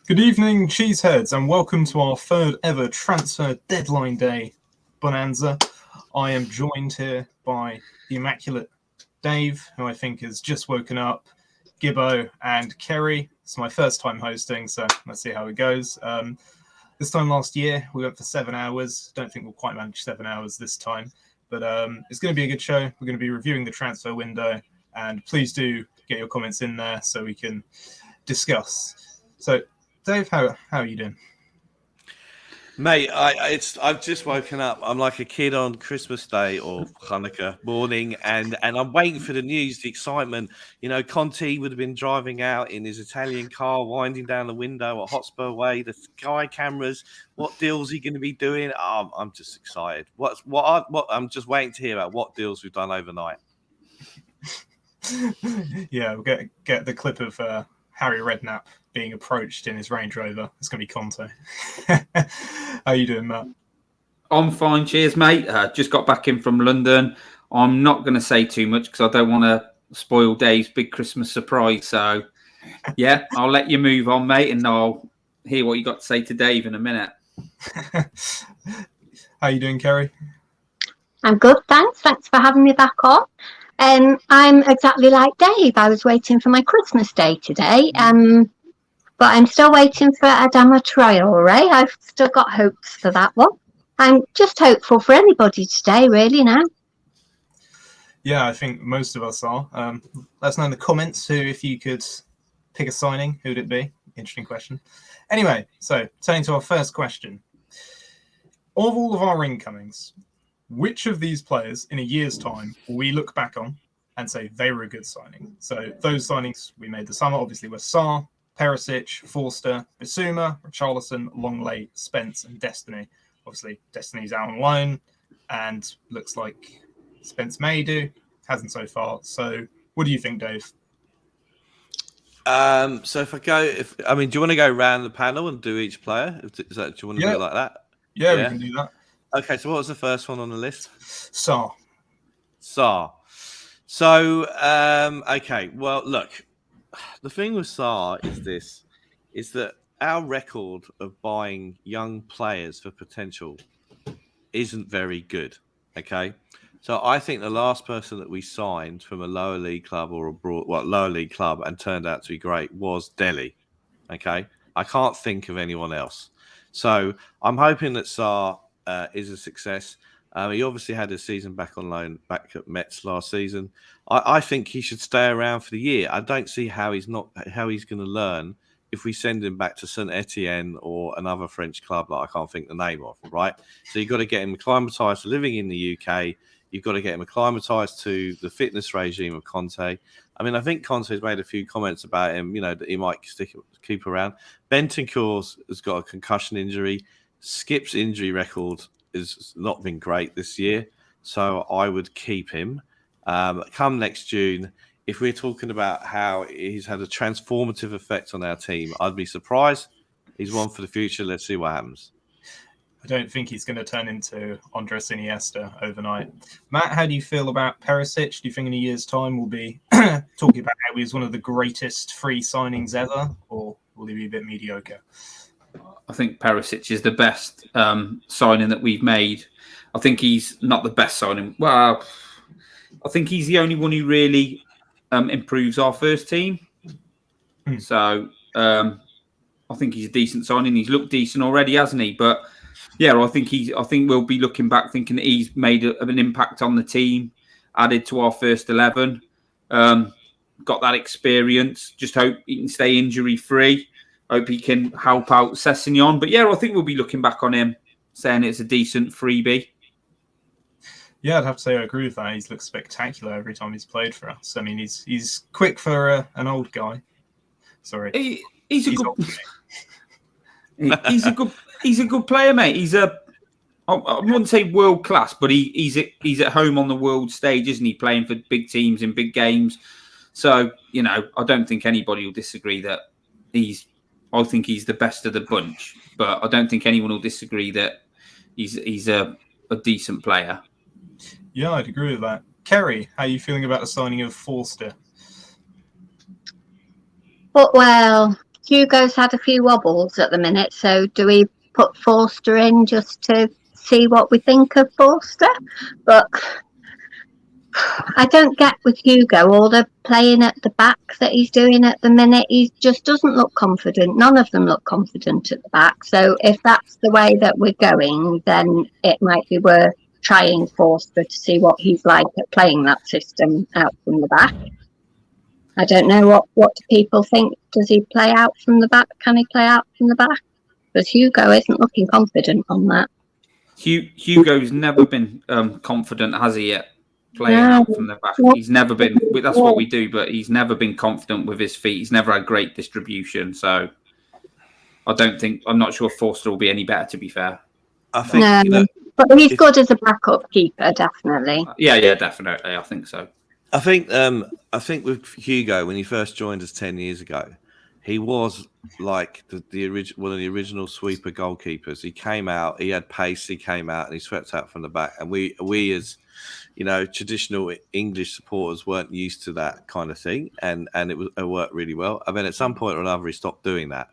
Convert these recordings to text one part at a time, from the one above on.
Good evening, cheeseheads, and welcome to our third ever transfer deadline day bonanza. I am joined here by the immaculate Dave, who I think has just woken up, Gibbo, and Kerry. It's my first time hosting, so let's see how it goes. This time last year, we went for 7 hours. Don't think we'll quite manage 7 hours this time, but it's going to be a good show. We're going to be reviewing the transfer window, and please do get your comments in there so we can discuss. So, Dave, how are you doing? Mate, I've just woken up. I'm like a kid on Christmas Day or Hanukkah morning, and I'm waiting for the news, the excitement. You know, Conte would have been driving out in his Italian car, winding down the window at Hotspur Way, the sky cameras. What deals he going to be doing? I'm just excited. I'm just waiting to hear about what deals we've done overnight. Yeah, we'll get the clip of Harry Redknapp being approached in his Range Rover. It's going to be Conte. How you doing, Matt? I'm fine. Cheers, mate. Just got back in from London. I'm not going to say too much because I don't want to spoil Dave's big Christmas surprise. So, yeah, I'll let you move on, mate, and I'll hear what you got to say to Dave in a minute. How you doing, Kerry? I'm good, thanks. Thanks for having me back on. I'm exactly like Dave. I was waiting for my Christmas day today. But I'm still waiting for Adama Traore. I've still got hopes for that one. I'm just hopeful for anybody today, really, now. Yeah, I think most of us are. Let us know in the comments if you could pick a signing, who would it be? Interesting question. Anyway, so turning to our first question. Of all of our incomings, which of these players in a year's time will we look back on and say they were a good signing? So those signings we made this summer obviously were Sarr, Perisic, Forster, Bissouma, Richarlison, Longley, Spence, and Destiny. Obviously, Destiny's out on loan, and looks like Spence may do. Hasn't so far. So, what do you think, Dave? So do you want to go around the panel and do each player? Do you want to do it like that? Yeah, we can do that. Okay, so what was the first one on the list? Sarr. So, okay. Well, look, the thing with Sarr is that our record of buying young players for potential isn't very good. Okay, so I think the last person that we signed from a lower league club or lower league club and turned out to be great was Delhi. Okay, I can't think of anyone else. So I'm hoping that Sarr is a success. He obviously had a season back on loan back at Metz last season. I think he should stay around for the year. I don't see how he's going to learn if we send him back to Saint Etienne or another French club that I can't think the name of, right? So you've got to get him acclimatised to living in the UK. You've got to get him acclimatised to the fitness regime of Conte. I mean, I think Conte's made a few comments about him, that he might keep around. Bentancur has got a concussion injury. Skip's injury record has not been great this year, so I would keep him. Come next June, if we're talking about how he's had a transformative effect on our team, I'd be surprised. He's one for the future. Let's see what happens. I don't think he's going to turn into Andres Iniesta overnight. Matt, how do you feel about Perisic? Do you think in a year's time we'll be talking about how he was one of the greatest free signings ever, or will he be a bit mediocre? I think Perisic is the best signing that we've made. I think he's not the best signing. Well, I think he's the only one who really improves our first team. So I think he's a decent signing. He's looked decent already, hasn't he? But yeah, I think we'll be looking back thinking that he's made an impact on the team, added to our first 11, got that experience. Just hope he can stay injury free. Hope he can help out Sessegnon. But yeah, I think we'll be looking back on him, saying it's a decent freebie. Yeah, I'd have to say I agree with that. He's looked spectacular every time he's played for us. I mean, he's quick for an old guy. Sorry, he's a good player, mate. I wouldn't say world class, but he's at home on the world stage, isn't he? Playing for big teams in big games. So I don't think anybody will disagree that I think he's the best of the bunch, but I don't think anyone will disagree that he's a decent player. Yeah, I'd agree with that. Kerry, how are you feeling about the signing of Forster? Well, Hugo's had a few wobbles at the minute, so do we put Forster in just to see what we think of Forster? But I don't get with Hugo all the playing at the back that he's doing at the minute. He just doesn't look confident. None of them look confident at the back. So if that's the way that we're going, then it might be worth trying Forster to see what he's like at playing that system out from the back. I don't know what do people think. Does he play out from the back? Can he play out from the back? Because Hugo isn't looking confident on that. Hugo's never been confident, has he, yet? Playing out from the back. He's never been, that's what we do, but he's never been confident with his feet. He's never had great distribution. So I'm not sure Forster will be any better, to be fair. I think, but he's good as a backup keeper, definitely. Yeah, definitely. I think so. I think with Hugo, when he first joined us 10 years ago, he was like one of the original sweeper goalkeepers. He came out, he had pace, he came out and he swept out from the back. And we as traditional English supporters weren't used to that kind of thing, and it worked really well. I mean, at some point or another, he stopped doing that.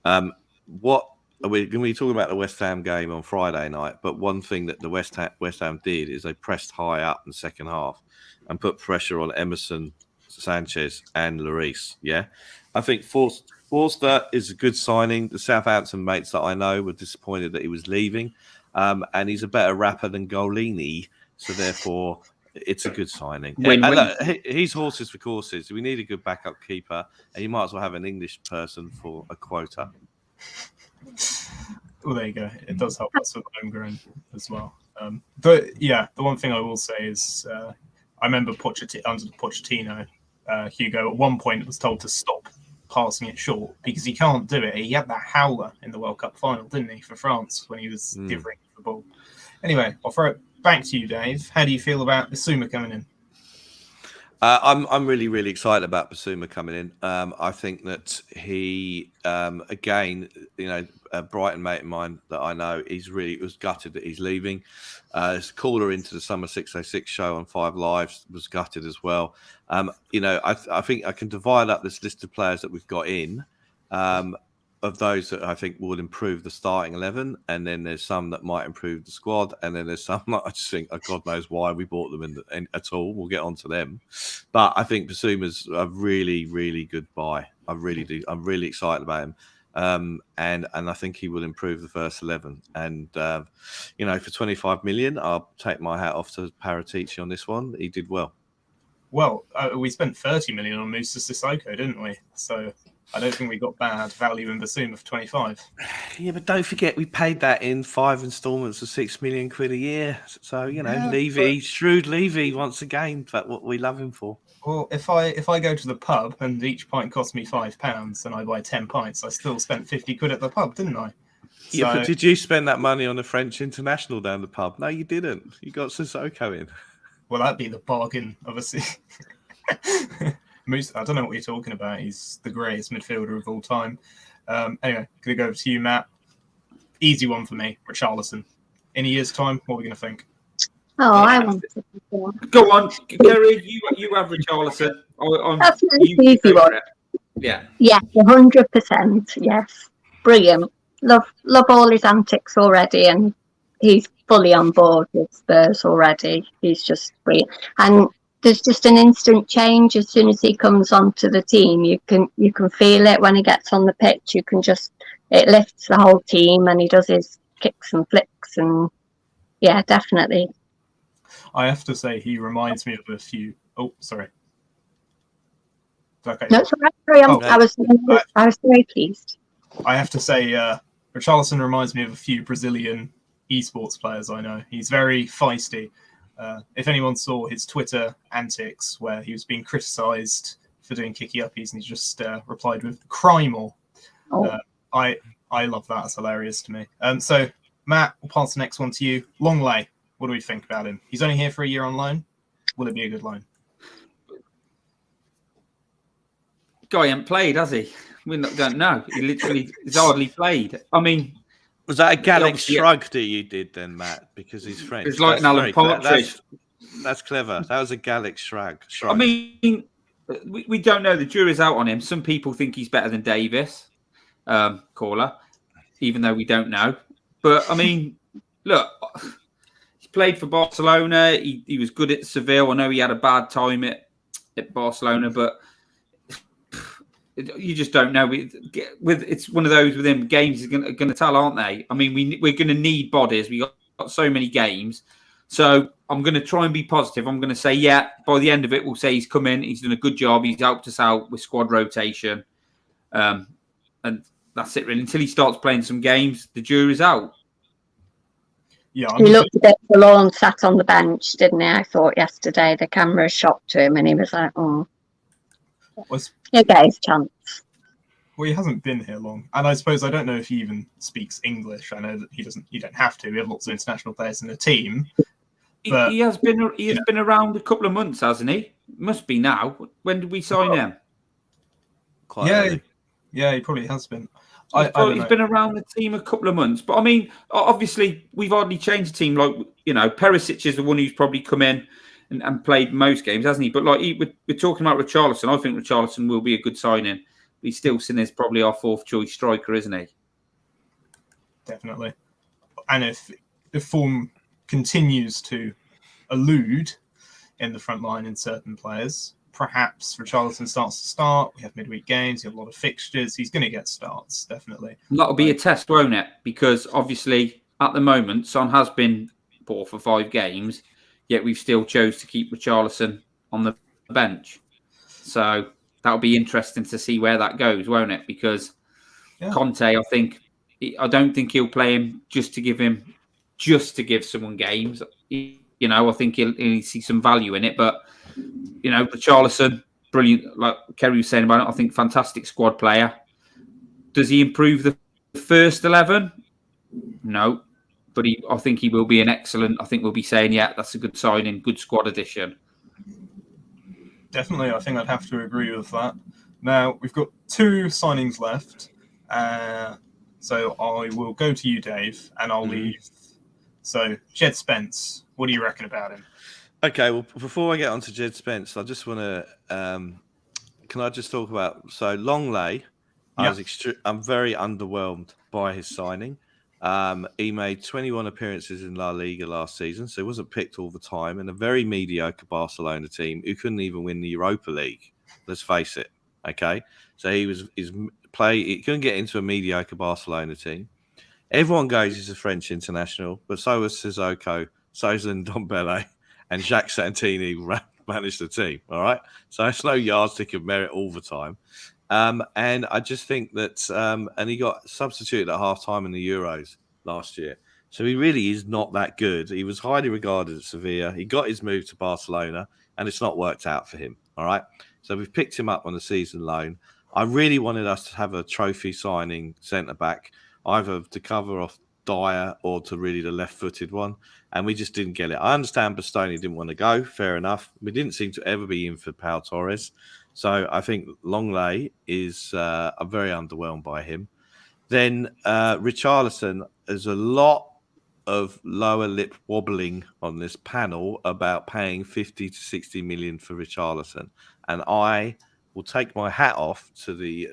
We're going to be talking about the West Ham game on Friday night, but one thing that the West Ham did is they pressed high up in the second half and put pressure on Emerson, Sanchez, and Lloris. Yeah, I think Forster is a good signing. The Southampton mates that I know were disappointed that he was leaving, and he's a better rapper than Golini. So therefore, it's a good signing. He's horses for courses. We need a good backup keeper, and you might as well have an English person for a quota. Well, there you go. It does help us with homegrown as well. But yeah, the one thing I will say is I remember under Pochettino, Hugo at one point was told to stop passing it short because he can't do it. He had that howler in the World Cup final, didn't he, for France when he was divvying the ball. Anyway, I'll throw it back to you, Dave. How do you feel about Bissouma coming in? I'm really, really excited about Bissouma coming in. I think that he, again, a Brighton mate of mine that I know, was gutted that he's leaving. His caller into the Summer 606 show on 5 Live was gutted as well. I think I can divide up this list of players that we've got in. Of those that I think will improve the starting 11, and then there's some that might improve the squad, and then there's some that I just think, God knows why we bought them in at all. We'll get on to them. But I think Bissouma's a really, really good buy. I really do. I'm really excited about him. And I think he will improve the first 11. And, for 25 million, I'll take my hat off to Paratici on this one. He did well. Well, we spent 30 million on Moussa Sissoko, didn't we? So I don't think we got bad value in Bissouma for 25. Yeah, but don't forget we paid that in 5 instalments of £6 million a year. So Levy, shrewd Levy, once again, that's what we love him for. Well, if I go to the pub and each pint costs me £5 and I buy 10 pints, I still spent 50 quid at the pub, didn't I? Yeah, but did you spend that money on a French international down the pub? No, you didn't. You got Sissoko in. Well, that'd be the bargain, obviously. Moose, I don't know what you're talking about. He's the greatest midfielder of all time. Anyway, going to go over to you, Matt. Easy one for me, Richarlison. In a year's time, what are we going to think? Oh, I want to. Go on, Gary. You have Richarlison. That's an easy one. Yeah. Yeah, 100%. Yes, brilliant. Love all his antics already, and he's fully on board with Spurs already. He's just brilliant, and there's just an instant change as soon as he comes onto the team. You can feel it when he gets on the pitch. It lifts the whole team, and he does his kicks and flicks, and yeah, definitely. I have to say, he reminds me of a few. Oh, sorry. Okay. No, sorry. I was very pleased. I have to say, Richarlison reminds me of a few Brazilian esports players I know. He's very feisty. If anyone saw his Twitter antics where he was being criticised for doing kicky uppies and he just replied with "cry more," I love that. It's hilarious to me. So Matt, we'll pass the next one to you. Longley, what do we think about him? He's only here for a year on loan. Will it be a good loan? Guy hasn't played, has he? We don't know. He's hardly played. I mean, was that a Gallic shrug that you did then, Matt? Because he's French. It's like an Alan Partridge. That's clever. That was a Gallic shrug. I mean, we don't know. The jury's out on him. Some people think he's better than Davis. caller, even though we don't know. But I mean, look, he played for Barcelona. He was good at Seville. I know he had a bad time at Barcelona, but you just don't know. It's one of those within games is going to tell, aren't they? I mean, we're going to need bodies. We got so many games, so I'm going to try and be positive. I'm going to say, yeah, by the end of it, we'll say he's come in. He's done a good job. He's helped us out with squad rotation, and that's it really. Until he starts playing some games, the jury's out. Yeah, he looked a bit forlorn, sat on the bench, didn't he? I thought yesterday the camera shot to him, and he was like, "Oh." He'll get his chance. Well, he hasn't been here long, and I suppose I don't know if he even speaks English. I know that he doesn't. You don't have to. We have lots of international players in the team. But, he has been. He has been around a couple of months, hasn't he? Must be now. When did we sign him? Quite early. Yeah, he probably has been. He's been around the team a couple of months, but I mean, obviously, we've hardly changed the team. Like, Perisic is the one who's probably come in and played most games, hasn't he? But like, we're talking about Richarlison. I think Richarlison will be a good signing. He's still seen as probably our fourth choice striker, isn't he? Definitely. And if form continues to elude in the front line in certain players, perhaps Richarlison starts to start. We have midweek games. You have a lot of fixtures. He's going to get starts, definitely. That'll be a test, won't it? Because obviously, at the moment, Son has been poor for 5 games, yet we've still chose to keep Richarlison on the bench. So that'll be interesting to see where that goes, won't it? Because Conte, I don't think he'll play him just to give someone games. I think he'll see some value in it. But Richarlison, brilliant. Like Kerry was saying about it, I think fantastic squad player. Does he improve the first 11? No, but I think he will be an excellent. I think we'll be saying, yeah, that's a good signing, good squad addition. Definitely, I think I'd have to agree with that. Now, we've got 2 signings left. So I will go to you, Dave, and I'll leave. So, Jed Spence, what do you reckon about him? Okay, well, before I get on to Jed Spence, I just want to... can I just talk about... So, Longley, I'm very underwhelmed by his signing. He made 21 appearances in La Liga last season, so he wasn't picked all the time, and a very mediocre Barcelona team who couldn't even win the Europa League. Let's face it. Okay, so he couldn't get into a mediocre Barcelona team. Everyone goes he's a French international, but so was Sissoko, so's Ndombele, and Jacques Santini managed the team. All right, so it's no yardstick of merit all the time. And I just think that, and he got substituted at half time in the Euros last year. So he really is not that good. He was highly regarded at Sevilla. He got his move to Barcelona and it's not worked out for him. All right. So we've picked him up on a season loan. I really wanted us to have a trophy signing centre back, either to cover off Dyer or to really the left footed one. And we just didn't get it. I understand Bastoni didn't want to go. Fair enough. We didn't seem to ever be in for Pau Torres. So I think Longley is I'm very underwhelmed by him. Then Richarlison, there's a lot of lower lip wobbling on this panel about paying 50 to 60 million for Richarlison, and I will take my hat off to the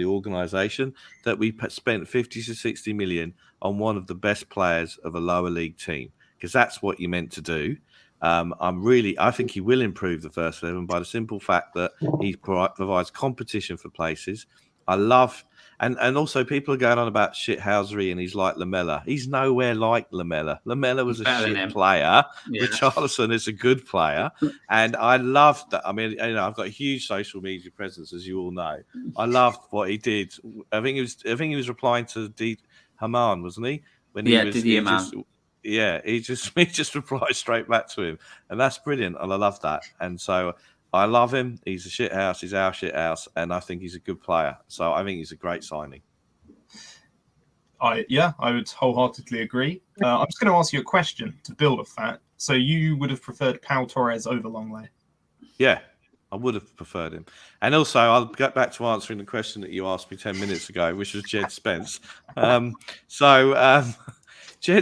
organisation that we spent 50 to 60 million on one of the best players of a lower league team, because that's what you meant to do. I think he will improve the first 11 by the simple fact that he provides competition for places. I love, and also people are going on about shithousery and he's like Lamella. He's nowhere like Lamella. Lamella was a shit player. Yeah. Richarlison is a good player. And I love that. I mean, I've got a huge social media presence, as you all know. I loved what he did. I think he was replying to D. Haman, wasn't he? When he just replied straight back to him, and that's brilliant, and I love that. And so I love him. He's a shit house. He's our shit house, and I think he's a good player. So I think he's a great signing. I would wholeheartedly agree. I'm just going to ask you a question to build off that. So you would have preferred Pau Torres over Longley? Yeah, I would have preferred him. And also, I'll get back to answering the question that you asked me 10 minutes ago, which was Jed Spence. Jed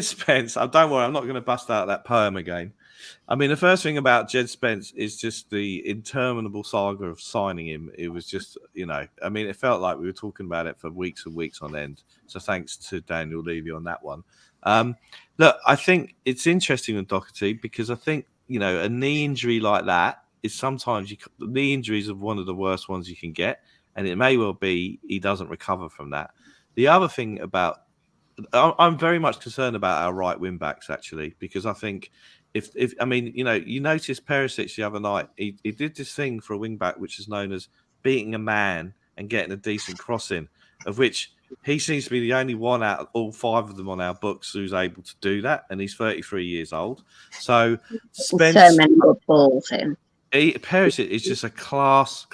Spence, don't worry, I'm not going to bust out that poem again. I mean, the first thing about Jed Spence is just the interminable saga of signing him. It was just, I mean, it felt like we were talking about it for weeks and weeks on end. So thanks to Daniel Levy on that one. Look, I think it's interesting with Doherty because I think, a knee injury like that is sometimes the knee injuries are one of the worst ones you can get. And it may well be he doesn't recover from that. The other thing I'm very much concerned about our right wing backs, actually, because I think if I mean, you noticed Perisic the other night, he did this thing for a wing back, which is known as beating a man and getting a decent crossing, of which he seems to be the only one out of all 5 of them on our books who's able to do that. And he's 33 years old. So Spence, so many good balls in. Perisic is just a class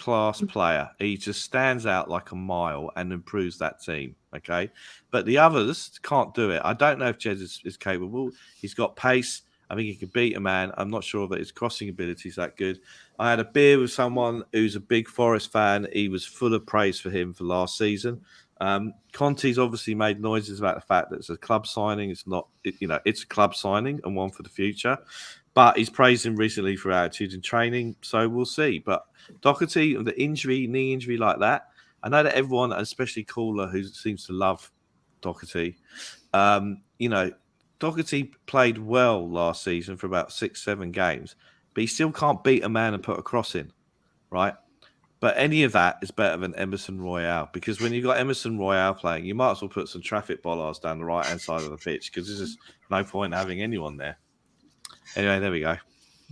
player. He just stands out like a mile and improves that team. Okay, but the others can't do it. I don't know if Jed is capable. He's got pace. I think he can beat a man. I'm not sure that his crossing ability is that good. I had a beer with someone who's a big Forest fan. He was full of praise for him for last season. Conte's obviously made noises about the fact that it's a club signing. It's not, it's a club signing and one for the future. But he's praised him recently for attitude in training, so we'll see. But Doherty, the knee injury like that, I know that everyone, especially Caller, who seems to love Doherty, Doherty played well last season for about 6-7 games, but he still can't beat a man and put a cross in, right? But any of that is better than Emerson Royale, because when you've got Emerson Royale playing, you might as well put some traffic bollards down the right-hand side of the pitch, because there's just no point in having anyone there. Anyway, there we go.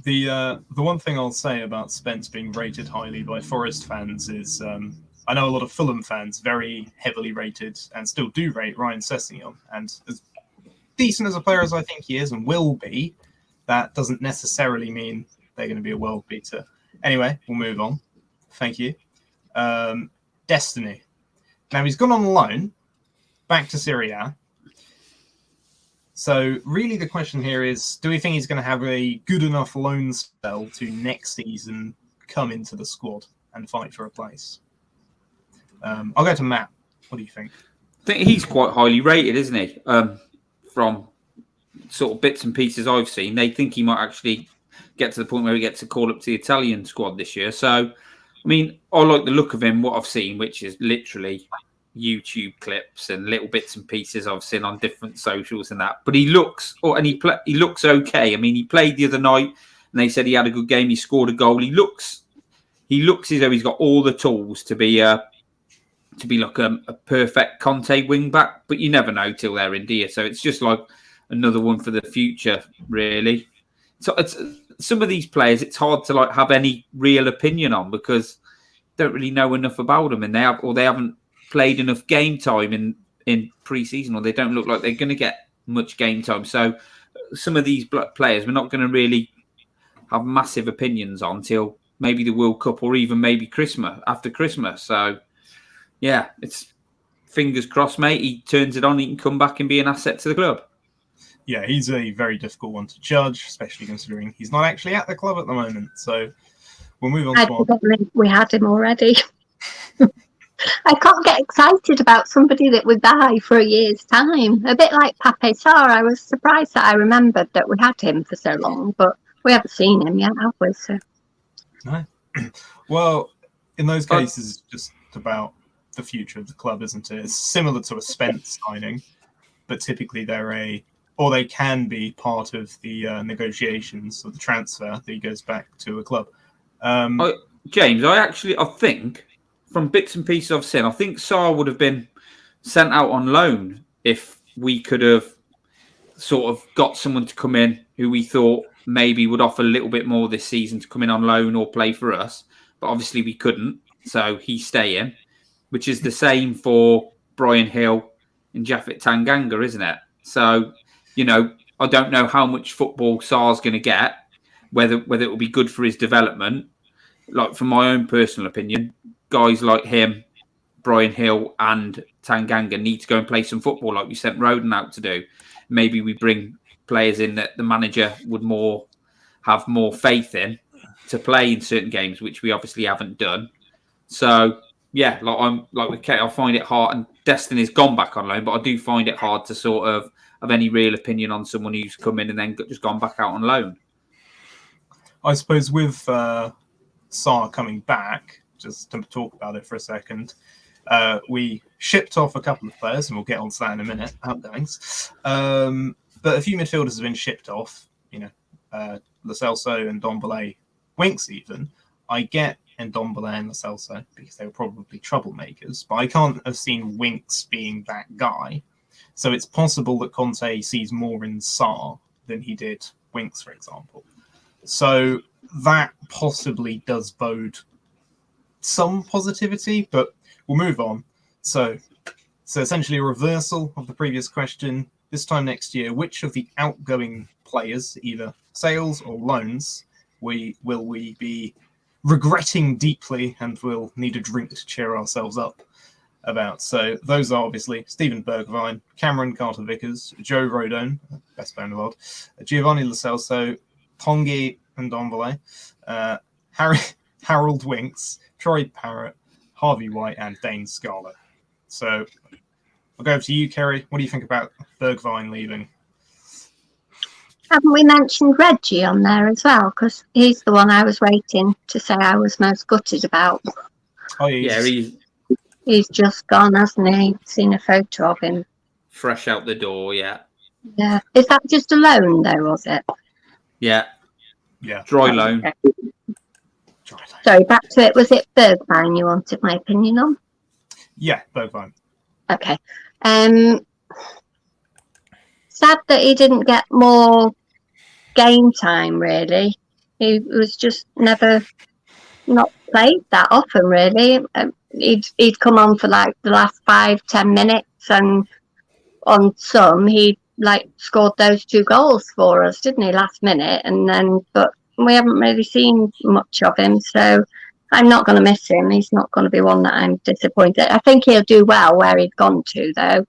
The one thing I'll say about Spence being rated highly by Forest fans is I know a lot of Fulham fans very heavily rated and still do rate Ryan Sessegnon. And as decent as a player as I think he is and will be, that doesn't necessarily mean they're going to be a world beater. Anyway, we'll move on. Thank you. Destiny. Now, he's gone on loan back to Serie A. So really the question here is, do we think he's going to have a good enough loan spell to next season come into the squad and fight for a place? I'll go to Matt. What do you think? I think he's quite highly rated, isn't he? From sort of bits and pieces I've seen, they think he might actually get to the point where he gets to call up to the Italian squad this year. So, I mean, I like the look of him, what I've seen, which is literally YouTube clips and little bits and pieces I've seen on different socials and that. But he looks, he looks okay. I mean, he played the other night and they said he had a good game. He scored a goal. He looks as though he's got all the tools to be like a perfect Conte wing back. But you never know till they're in, do you? So it's just like another one for the future, really. So it's some of these players, it's hard to like have any real opinion on because don't really know enough about them, and they haven't played enough game time in pre-season, or they don't look like they're going to get much game time. So some of these players we're not going to really have massive opinions on till maybe the World Cup or even maybe after Christmas. So yeah, it's fingers crossed, mate. He turns it on, he can come back and be an asset to the club. Yeah, he's a very difficult one to judge, especially considering he's not actually at the club at the moment. So we'll move on to we had him already. I can't get excited about somebody that would die for a year's time. A bit like Pape Sarr. I was surprised that I remembered that we had him for so long, but we haven't seen him yet, have we? So. No. Well, in those cases, it's just about the future of the club, isn't it? It's similar to a Spence signing, but typically they can be part of the negotiations of the transfer that he goes back to a club. James, I think from bits and pieces I've seen, I think Sarr would have been sent out on loan if we could have sort of got someone to come in who we thought maybe would offer a little bit more this season to come in on loan or play for us. But obviously we couldn't, so he's staying, which is the same for Brian Hill and Japhet Tanganga, isn't it? So, I don't know how much football Sarr's going to get, whether it will be good for his development. Like, from my own personal opinion, guys like him, Brian Hill and Tanganga need to go and play some football like we sent Roden out to do. Maybe we bring players in that the manager would have more faith in to play in certain games, which we obviously haven't done. So, yeah, I find it hard, and Destiny's gone back on loan, but I do find it hard to sort of have any real opinion on someone who's come in and then just gone back out on loan. I suppose with Sarr coming back, just to talk about it for a second, we shipped off a couple of players, and we'll get on to that in a minute, outgoings. But a few midfielders have been shipped off, Lo Celso and Ndombele, Winks even. I get Ndombele and Lo Celso because they were probably troublemakers, but I can't have seen Winks being that guy. So it's possible that Conte sees more in Sarr than he did Winks, for example. So that possibly does bode some positivity, but we'll move on. So essentially a reversal of the previous question. This time next year, which of the outgoing players, either sales or loans, will we be regretting deeply and will need a drink to cheer ourselves up about? So those are obviously Steven Bergwijn, Cameron Carter-Vickers, Joe Rodon, best player in the world, Giovanni Lo Celso, Tanguy Ndombele, Harold Winks, Troy Parrott, Harvey White, and Dane Scarlett. So I'll go over to you, Kerry. What do you think about Bergwijn leaving? Haven't we mentioned Reggie on there as well? Because he's the one I was waiting to say I was most gutted about. Oh, Yeah, He's just gone, hasn't he? Seen a photo of him. fresh out the door, yeah. Yeah. Is that just a loan, though, was it? Yeah. Yeah. Dry loan. Okay. Sorry, back to it. Was it Bergwijn you wanted my opinion on? Yeah, Bergwijn. Okay. Sad that he didn't get more game time, really. He was just never not played that often, really. He'd come on for like the last 5-10 minutes, and on some he scored those 2 goals for us, didn't he, last minute? And then, but we haven't really seen much of him, so I'm not going to miss him. He's not going to be one that I'm disappointed. I think he'll do well where he's gone to, though.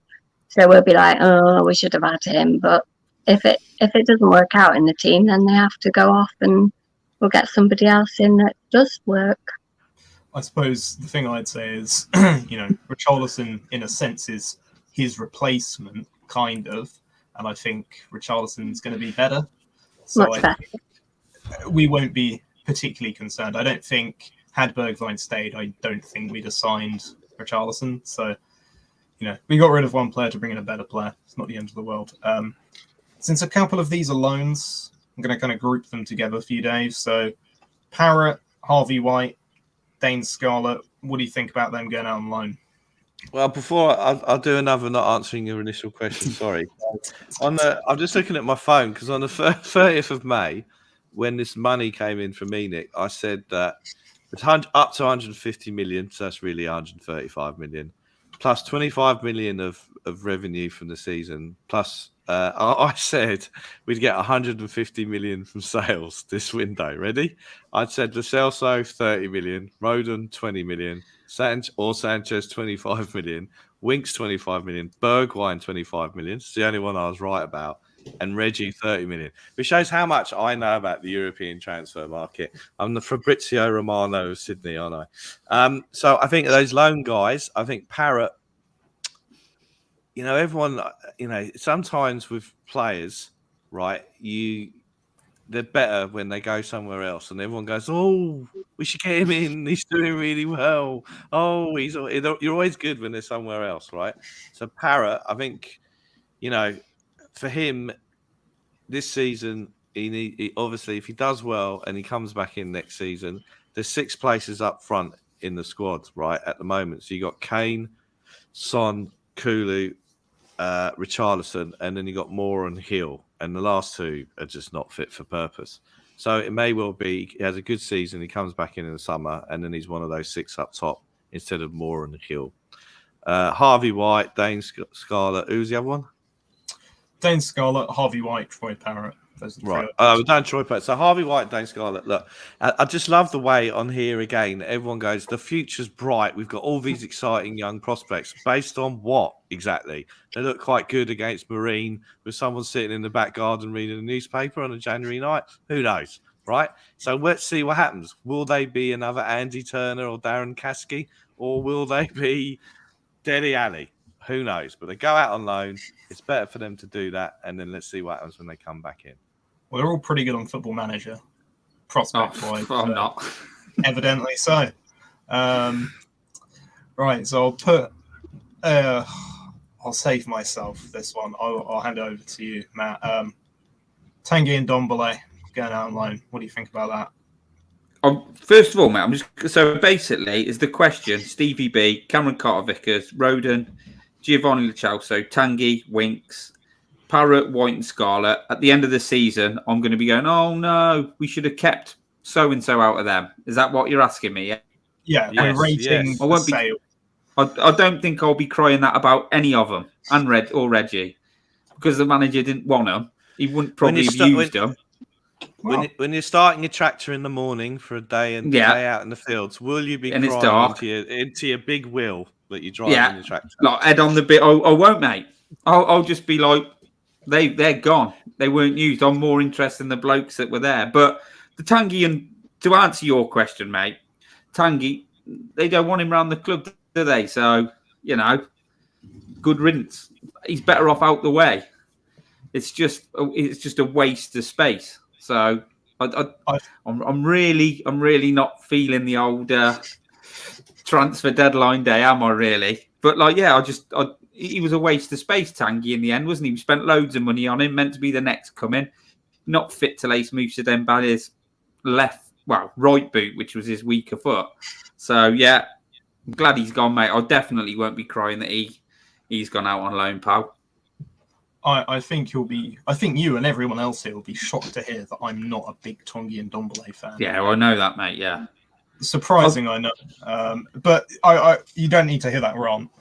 So we'll be like, oh, we should have had him. But if it doesn't work out in the team, then they have to go off and we'll get somebody else in that does work. I suppose the thing I'd say is, Richarlison, in a sense, is his replacement, kind of. And I think Richarlison's going to be better. So Much better. We won't be particularly concerned. I don't think, had Bergwijn stayed, I don't think we'd have signed Richarlison. So, we got rid of one player to bring in a better player. It's not the end of the world. Since a couple of these are loans, I'm going to kind of group them together for you, Dave. So, Parrott, Harvey White, Dane Scarlett, what do you think about them going out on loan? Well, before I'll do another not answering your initial question. Sorry. I'm just looking at my phone because on the 30th of May, when this money came in from Munich, I said that it's up to 150 million, so that's really 135 million, plus 25 million of revenue from the season, plus I said we'd get 150 million from sales this window. Ready? I'd said Lo Celso 30 million, Rodon 20 million, Sanchez 25 million, Winks 25 million, Bergwijn 25 million. It's the only one I was right about. And Reggie 30 million, which shows how much I know about the European transfer market. I'm the Fabrizio Romano of Sydney, aren't I? So I think those loan guys, I think Parrott, everyone, sometimes with players, right, they're better when they go somewhere else, and everyone goes, "Oh, we should get him in. He's doing really well. Oh, you're always good when they're somewhere else, right?" So Parrott, I think, for him this season, he obviously, if he does well and he comes back in next season, there's 6 places up front in the squad, right, at the moment. So you got Kane, Son, Kulu, Richarlison, and then you got Moore and Hill, and the last 2 are just not fit for purpose. So it may well be he has a good season, he comes back in the summer, and then he's one of those 6 up top instead of Moore and Hill. Harvey White, Dane Scarlett, who's the other one? Dane Scarlett, Harvey White, Troy Parrott. Right. We've done Troy Parrott. So Harvey White, Dane Scarlett. Look, I just love the way on here again, everyone goes, the future's bright. We've got all these exciting young prospects. Based on what exactly? They look quite good against Marine with someone sitting in the back garden reading a newspaper on a January night. Who knows? Right. So let's see what happens. Will they be another Andy Turner or Darren Caskey, or will they be Dele Alli? Who knows? But they go out on loan. It's better for them to do that, and then let's see what happens when they come back in. Well, they're all pretty good on Football Manager. prospect-wise. I'm not. Evidently so. Right, so I'll put. I'll save myself this one. I'll hand it over to you, Matt. Tanguy and Ndombele going out on loan. What do you think about that? First of all, mate, so basically, is the question Stevie B, Cameron Carter-Vickers, Roden, Giovanni Lo Celso, Tanguy, Winks, Parrott, White, and Scarlett. At the end of the season, I'm going to be going, oh no, we should have kept so and so out of them. Is that what you're asking me? Yeah. Yeah, Yes, we're rating yes. the I won't be- sale. I don't think I'll be crying that about any of them, and Reggie, because the manager didn't want them. He wouldn't probably have used them. When you're starting your tractor in the morning for a day and day out in the fields, will you be And it's crying dark. into your big wheel that you drive in your tractor? Like head on the bit. I won't, mate. I'll just be like, they're gone. They weren't used. I'm more interested in the blokes that were there. But the Tanguy, and to answer your question, mate, Tanguy, they don't want him around the club, do they? So, good riddance. He's better off out the way. It's just a waste of space. So I'm really not feeling the old transfer deadline day, am I really? But he was a waste of space, Tanguy, in the end, wasn't he? We spent loads of money on him, meant to be the next coming, not fit to lace Moussa Dembele's right boot, which was his weaker foot. So yeah, I'm glad he's gone, mate. I definitely won't be crying that he's gone out on loan, pal. I think you and everyone else here will be shocked to hear that I'm not a big Tanguy and Ndombele fan. Yeah, I know that, mate. Yeah. Surprising, I know. But you don't need to hear that wrong.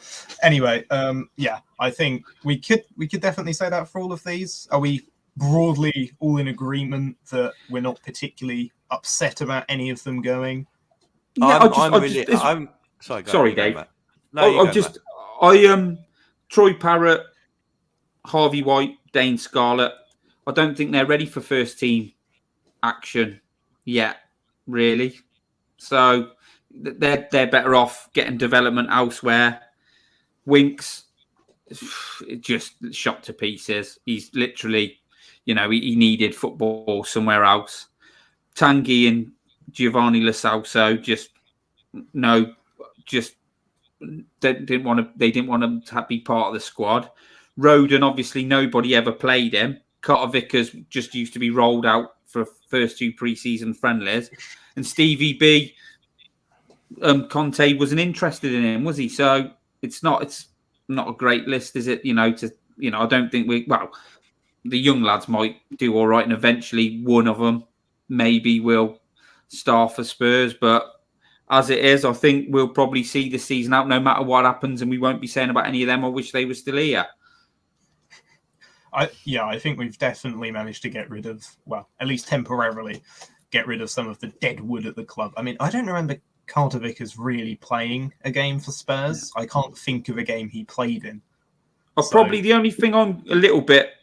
Anyway, I think we could definitely say that for all of these. Are we broadly all in agreement that we're not particularly upset about any of them going? Yeah, Sorry, Dave. No, Troy Parrott, Harvey White, Dane Scarlett. I don't think they're ready for first team action yet, really. So they're better off getting development elsewhere. Winks, just shot to pieces. He's literally, he needed football somewhere else. Tanguy and Giovanni Lo Celso they didn't want him to be part of the squad. Roden, obviously, nobody ever played him. Carter-Vickers just used to be rolled out for first two pre-season friendlies. And Stevie B, Conte wasn't interested in him, was he? So it's not a great list, is it? I don't think the young lads might do all right, and eventually one of them maybe will star for Spurs. But as it is, I think we'll probably see the season out no matter what happens, and we won't be saying about any of them, I wish they were still here. I think we've definitely managed to get rid of, at least temporarily, get rid of some of the deadwood at the club. I mean, I don't remember Carter-Vickers really playing a game for Spurs. I can't think of a game he played in. Probably the only thing I'm a little bit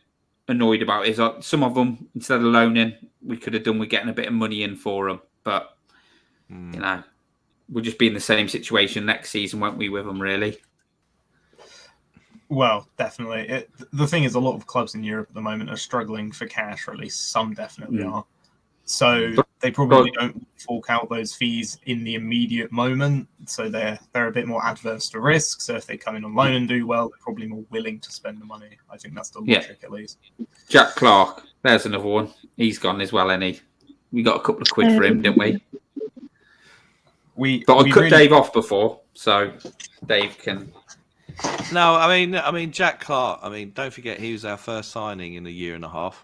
annoyed about is some of them, instead of loaning, we could have done with getting a bit of money in for them. But, we'll just be in the same situation next season, won't we, with them, really? Well, definitely. The thing is, a lot of clubs in Europe at the moment are struggling for cash, or at least some definitely are. So they probably don't fork out those fees in the immediate moment. So they're a bit more adverse to risk. So if they come in on loan and do well, they're probably more willing to spend the money. I think that's the logic, at least. Jack Clark, there's another one. He's gone as well, ain't he? We got a couple of quid for him, didn't we? But I cut Dave off before, so Dave can. No, I mean Jack Clark. I mean, don't forget he was our first signing in a year and a half,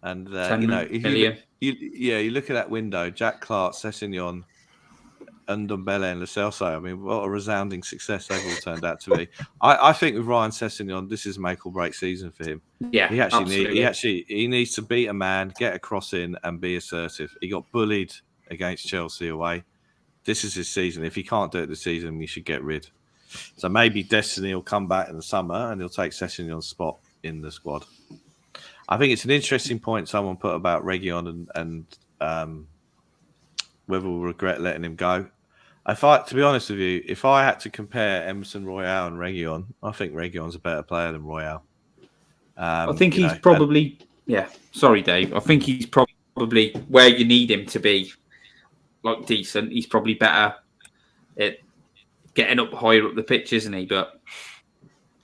and if you look at that window, Jack Clark, Sessegnon, Ndombele, and Lo Celso. I mean, what a resounding success they've all turned out to be. I think with Ryan Sessegnon, this is a make or break season for him. Yeah, he needs to beat a man, get a cross in, and be assertive. He got bullied against Chelsea away. This is his season. If he can't do it this season, we should get rid. So maybe Destiny will come back in the summer and he'll take Sessegnon's spot in the squad. I think it's an interesting point someone put about Reguilon and whether we'll regret letting him go. To be honest with you, if I had to compare Emerson Royale and Reguilon, I think Reguilon's a better player than Royale. I think he's probably... Sorry, Dave. I think he's probably probably where you need him to be, like decent. He's probably better at getting up higher up the pitch, isn't he? But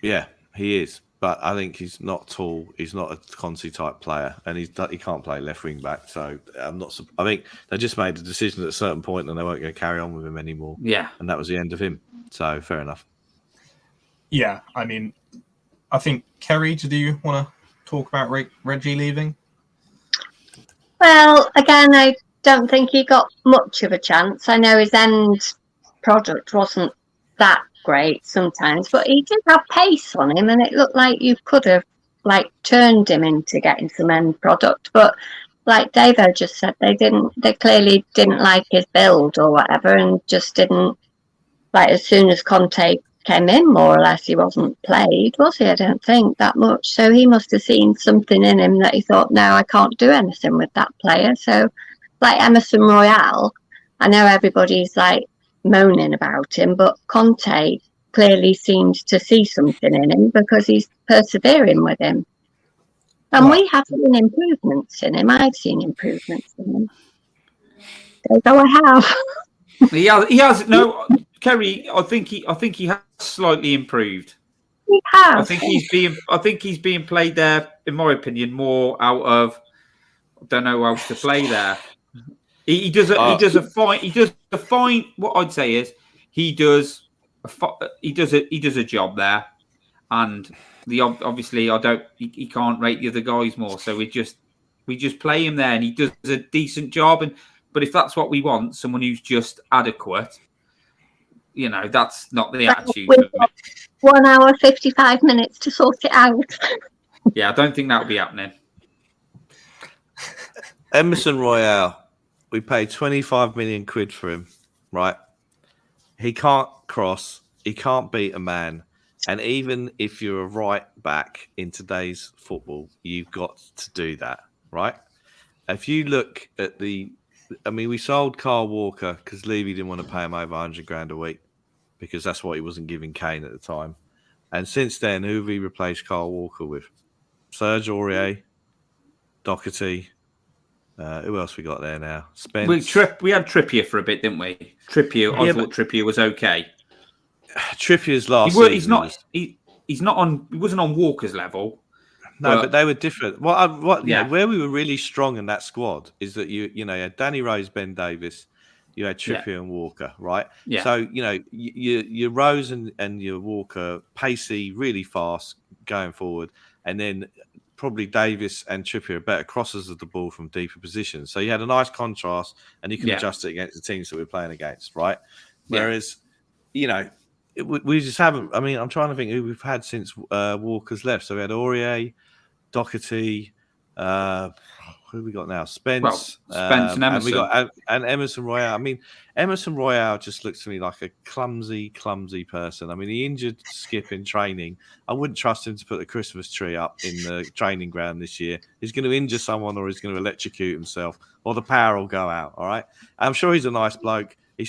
yeah, he is. But I think he's not tall. He's not a Conte type player, and he can't play left wing back. So I'm not. I think they just made a decision at a certain point, and they weren't going to carry on with him anymore. Yeah, and that was the end of him. So fair enough. Yeah, I mean, I think Kerry, do you want to talk about Reggie leaving? Well, again, I don't think he got much of a chance. I know his end product wasn't that great sometimes, but he did have pace on him, and it looked like you could have turned him into getting some end product. But like Davo just said, they clearly didn't like his build or whatever, and just didn't as soon as Conte came in, more or less, he wasn't played, was he? I don't think that much. So he must have seen something in him that he thought, no, I can't do anything with that player. So like Emerson Royale, I know everybody's moaning about him, but Conte clearly seemed to see something in him because he's persevering with him. And we have seen improvements in him. I've seen improvements in him. So I have. He has no, Kerry. I think he has slightly improved. He has. I think he's being played there, in my opinion, more out of I don't know how else to play there. He does a fine. What I'd say is he does a job there, and obviously he can't rate the other guys more, so we just play him there, and he does a decent job. But if that's what we want, someone who's just adequate, that's not the attitude. 1 hour 55 minutes to sort it out. Yeah, I don't think that'll be happening. Emerson Royale, we paid 25 million quid for him, right? He can't cross, he can't beat a man. And even if you're a right back in today's football, you've got to do that, right? If you look at we sold Kyle Walker because Levy didn't want to pay him over 100 grand a week because that's what he wasn't giving Kane at the time. And since then, who have we replaced Kyle Walker with? Serge Aurier, Doherty. Who else we got there now? Spence. We had Trippier for a bit, didn't we? I thought Trippier was okay. Trippier's last season. He wasn't on Walker's level. No, but they were different. Where we were really strong in that squad is that you had Danny Rose, Ben Davis, you had Trippier and Walker, right? Yeah. So your Rose and your Walker, pacey, really fast going forward, and then probably Davis and Trippier are better crossers of the ball from deeper positions. So you had a nice contrast, and you can adjust it against the teams that we're playing against, right? Whereas, we just haven't. I mean, I'm trying to think who we've had since Walker's left. So we had Aurier, Doherty, who we got now? Spence. And Emerson. And Emerson Royale. I mean, Emerson Royale just looks to me like a clumsy person. I mean, he injured Skip in training. I wouldn't trust him to put the Christmas tree up in the training ground this year. He's going to injure someone, or he's going to electrocute himself, or the power will go out. All right. I'm sure he's a nice bloke. He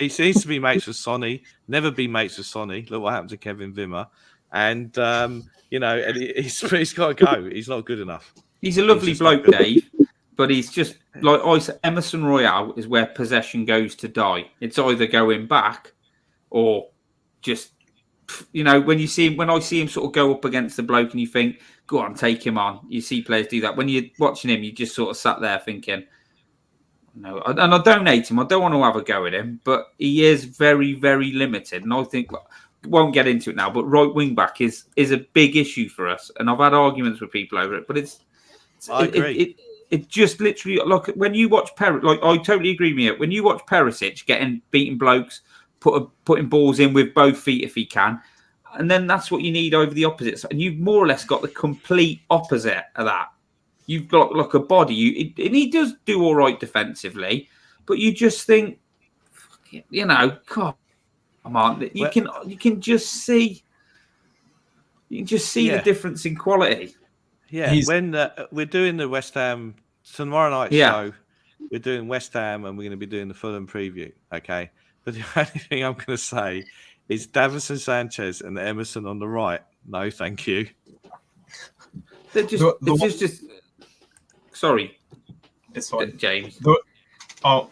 seems to be mates with Sonny. Never be mates with Sonny. Look what happened to Kevin Wimmer. And he's got to go. He's not good enough. He's a lovely bloke, Dave, but he's just like I said. Emerson Royale is where possession goes to die. It's either going back or just when I see him sort of go up against the bloke and you think, go on, take him on. You see players do that. When you're watching him, you just sort of sat there thinking, no. And I don't hate him. I don't want to have a go at him, but he is very, very limited. And I think won't get into it now, but right wing back is a big issue for us. And I've had arguments with people over it, but I agree. It just literally, like when you watch I totally agree with you. When you watch Perisic getting beaten blokes, putting balls in with both feet if he can, and then that's what you need over the opposite. And you've more or less got the complete opposite of that. You've got like a body, and he does do all right defensively, but you just think, God, come on, you can just see the difference in quality. Yeah, when we're doing the West Ham tomorrow night show, we're doing West Ham and we're going to be doing the Fulham preview. Okay, but the only thing I'm going to say is Davison Sanchez and Emerson on the right. No, thank you. They're just Sorry, It's fine. James. The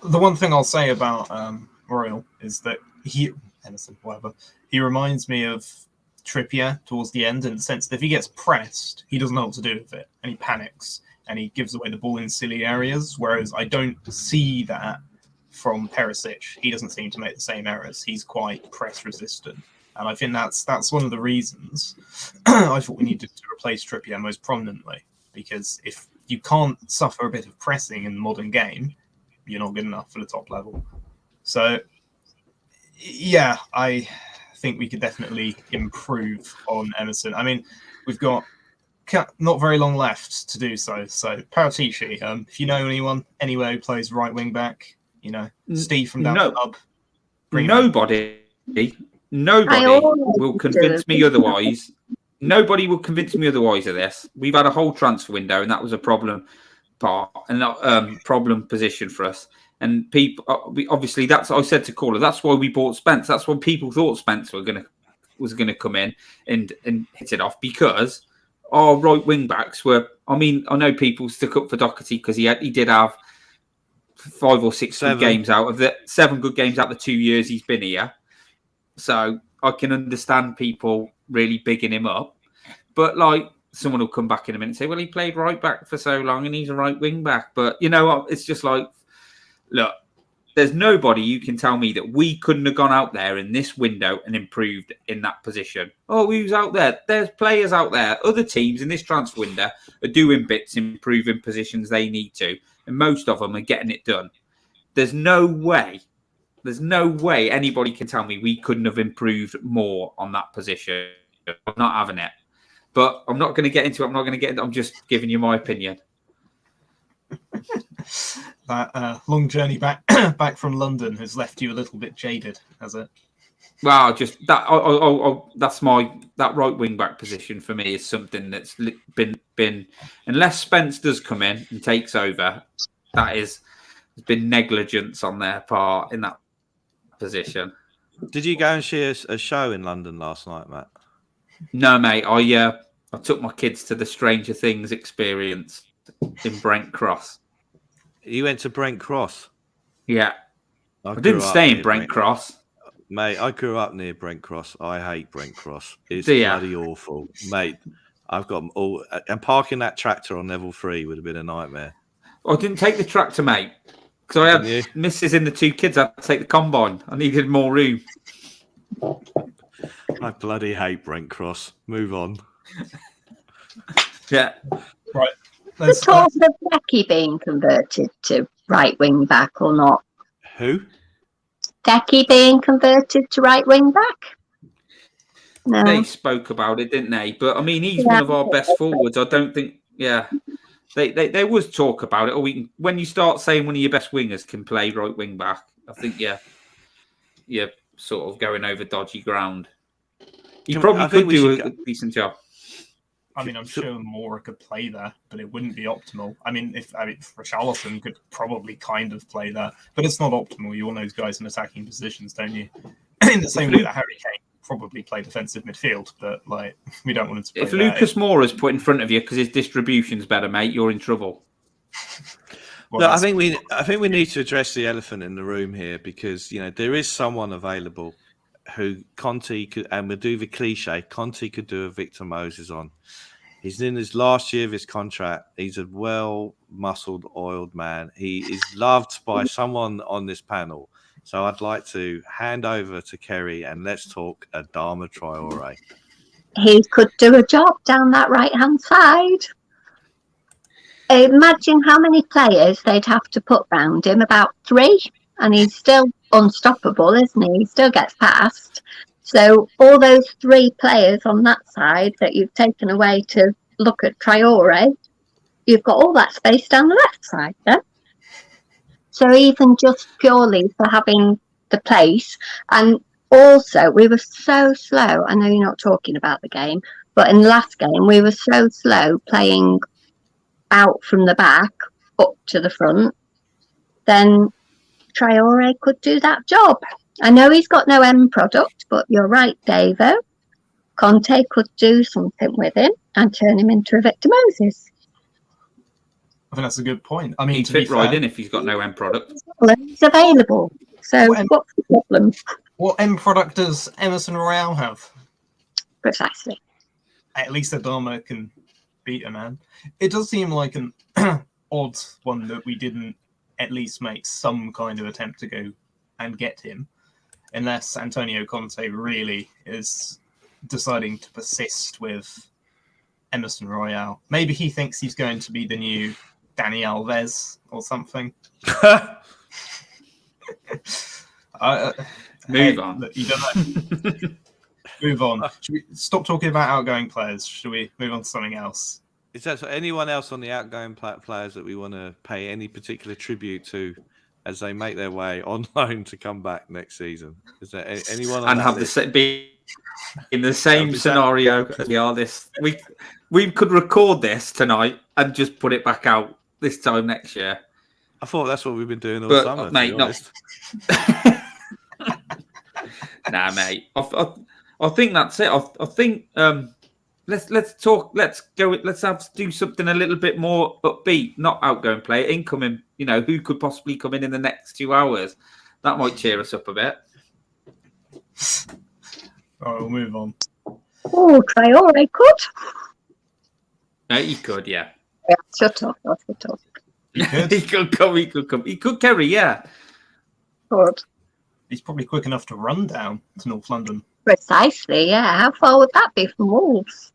one thing I'll say about Royal is that Emerson, whatever, he reminds me of Trippier towards the end, in the sense that if he gets pressed, he doesn't know what to do with it, and he panics, and he gives away the ball in silly areas, whereas I don't see that from Perisic. He doesn't seem to make the same errors. He's quite press resistant. And I think that's one of the reasons I thought we needed to replace Trippier most prominently, because if you can't suffer a bit of pressing in the modern game, you're not good enough for the top level. So, yeah, I think we could definitely improve on Emerson. I mean, we've got not very long left to do so. So, Paratici, if you know anyone anywhere who plays right wing back, Steve from that club. Nobody will convince me otherwise. Nobody will convince me otherwise of this. We've had a whole transfer window, and that was a problem problem position for us. And people, obviously, I said to Caller, that's why we bought Spence. That's why people thought Spence was gonna come in and hit it off, because our right wing backs were. I mean, I know people stuck up for Doherty because he did have 5 or 6 good games out of the 7 good games out of the 2 years he's been here. So I can understand people really bigging him up, but like someone will come back in a minute and say, well, he played right back for so long and he's a right wing back. But you know what? It's just like, look, there's nobody you can tell me that we couldn't have gone out there in this window and improved in that position. Oh, who's out there? There's players out there. Other teams in this transfer window are doing bits, improving positions they need to. And most of them are getting it done. There's no way anybody can tell me we couldn't have improved more on that position. I'm not having it. But I'm not going to get into it. I'm just giving you my opinion. That long journey back from London has left you a little bit jaded, has it? Well, just that. That's that right wing back position for me is something that's been unless Spence does come in and takes over, there's been negligence on their part in that position. Did you go and see a show in London last night, Matt? No, mate. I took my kids to the Stranger Things experience in Brent Cross. You went to Brent Cross? Yeah. I didn't stay in Brent Cross. Mate, I grew up near Brent Cross. I hate Brent Cross. It's bloody awful. Mate, and parking that tractor on level 3 would have been a nightmare. I didn't take the tractor, mate. Because I had missus and the 2 kids. I had to take the combine. I needed more room. I bloody hate Brent Cross. Move on. Yeah. Right. The talk of Decky being converted to right wing back or not? Who? Decky being converted to right wing back? No. They spoke about it, didn't they? But I mean, he's one of our best forwards. I don't think. Yeah. There was talk about it. When you start saying one of your best wingers can play right wing back, I think you're sort of going over dodgy ground. He probably could do a decent job. I mean, I'm sure Moura could play there, but it wouldn't be optimal. I mean, Richarlison could probably kind of play there, but it's not optimal. You all know those guys in attacking positions, don't you? In the same way that Harry Kane probably play defensive midfield, but like we don't want him to play. If Lucas Moura's put in front of you because his distribution's better, mate, you're in trouble. Well, I think we need to address the elephant in the room here, because there is someone available who Conte could, and we'll do the cliche, Conte could do a Victor Moses on. He's in his last year of his contract. He's a well-muscled, oiled man. He is loved by someone on this panel. So I'd like to hand over to Kerry and let's talk Adama Traore. He could do a job down that right-hand side. Imagine how many players they'd have to put round him, about 3, and he's still unstoppable, isn't he? He still gets past. So all those 3 players on that side that you've taken away to look at Traore, you've got all that space down the left side then. So even just purely for having the place, and also we were so slow. I know you're not talking about the game, but in the last game we were so slow playing out from the back up to the front. Then Traore could do that job. I know he's got no end product, but you're right, Davo. Conte could do something with him and turn him into a Victor Moses. I think that's a good point. I mean, He'd to be fit right fair, in if he's got no end product. He's available. So Well, what's the problem? what end product does Emerson Royale have? Precisely. At least Adama can beat a man. It does seem like an odd one that we didn't at least make some kind of attempt to go and get him, unless Antonio Conte really is deciding to persist with Emerson Royale. Maybe he thinks he's going to be the new Dani Alves or something. Move on. Look, you don't know. Move on. Should we stop talking about outgoing players? Should we move on to something else? Is there anyone else on the outgoing players that we want to pay any particular tribute to as they make their way on loan to come back next season? Is there anyone on And that have list? be in the same scenario as we are this week? We could record this tonight and just put it back out this time next year. I thought that's what we've been doing all But, summer, mate, to be honest. Nah, mate. I think that's it. I think let's talk. Let's go. Let's do something a little bit more upbeat. Not outgoing player, incoming. You know, who could possibly come in the next 2 hours? That might cheer us up a bit. All right, we'll move on. Oh, Traore could. He could, yeah. Yeah, shut up. Shut up. He could. He could come. He could come. He could carry, yeah. Good. He's probably quick enough to run down to North London. Precisely, yeah. How far would that be from Wolves?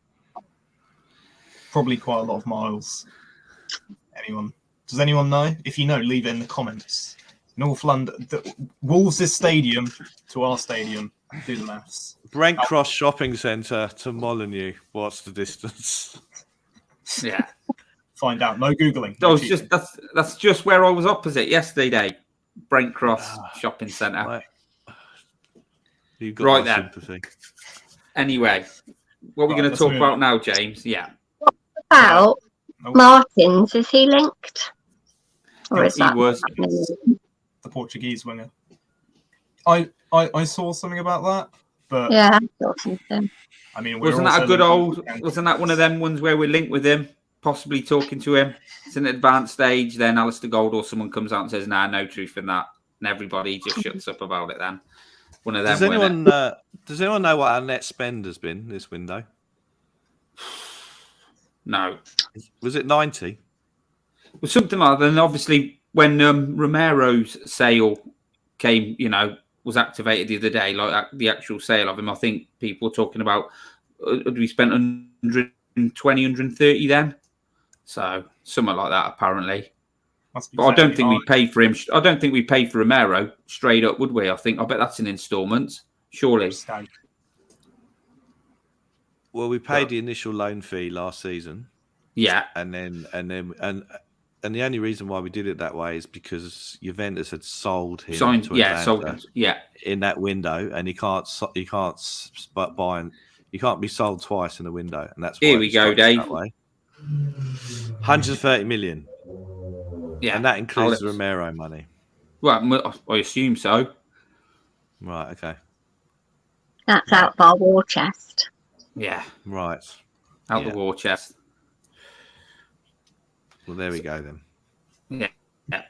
Probably quite a lot of miles. Does anyone know? If you know, leave it in the comments. North London, Wolves' stadium to our stadium. Do the maths. Brent Cross Shopping Centre to Molineux. What's the distance? Yeah. Find out. No Googling. That was just that's just where I was opposite yesterday. Brent Cross Shopping Centre. Right. You've got Right my then. sympathy. Anyway, what are we Right, going to let's talk move about on. now, James? Yeah. About Martins, is he linked? Or is He that was. The Portuguese winger. I saw something about that, but Yeah, I thought something. I mean, we're Wasn't that also a good linking old? with Wasn't that one of them ones where we're linked with him, possibly talking to him? It's an advanced stage. Then Alistair Gold or someone comes out and says, "Nah, no truth in that," and everybody just shuts up about it. Then one of them. Does anyone know what our net spend has been this window? No. Was it 90? Well, something like that. And obviously, when Romero's sale came, was activated the other day, like the actual sale of him, I think people were talking about we spent 120, 130 then. So something like that, apparently. But I don't think we paid for him. I don't think we paid for Romero straight up, would we? I bet that's in instalments, surely. Well, we paid the initial loan fee last season. Yeah, and the only reason why we did it that way is because Juventus had sold him to Atlanta in that window, and you can't be sold twice in a window, and that's why here we go, Dave. That way. 130 million. Yeah, and that includes the Romero money. Well, I assume so. Right. Okay. That's out of our war chest. Yeah. Right. Out the war chest. Well, there we go then. Yeah.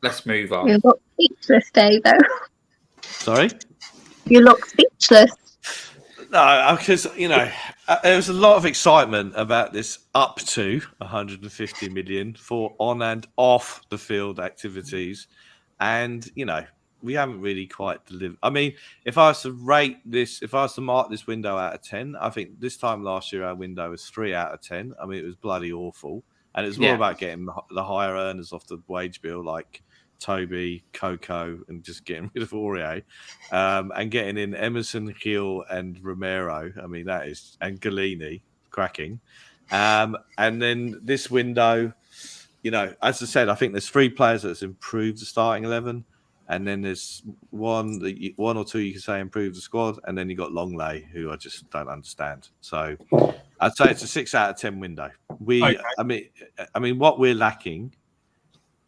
Let's move on. You look speechless, Davo. Sorry? You look speechless. No, because, there was a lot of excitement about this up to 150 million for on and off the field activities. And, we haven't really quite delivered. I mean, if I was to mark this window out of 10, I think this time last year our window was 3 out of 10. I mean, it was bloody awful. And it was more about getting the higher earners off the wage bill, like Toby, Coco, and just getting rid of Aurier, and getting in Emerson, Hill, and Romero. I mean, and Galini, cracking. And then this window, as I said, I think there's 3 players that's improved the starting 11. And then there's one or two you can say improved the squad, and then you got Longley, who I just don't understand. So I'd say it's a 6 out of 10 window. I mean, what we're lacking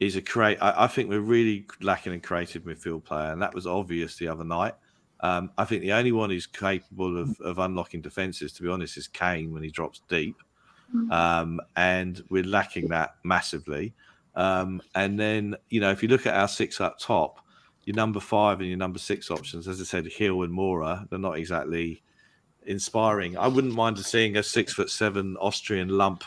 is I think we're really lacking a creative midfield player, and that was obvious the other night. I think the only one who's capable of unlocking defences, to be honest, is Kane when he drops deep. and we're lacking that massively. And then, if you look at our 6 up top, your number 5 and your number 6 options, as I said, Hill and Mora, they're not exactly inspiring. I wouldn't mind seeing a 6'7" Austrian lump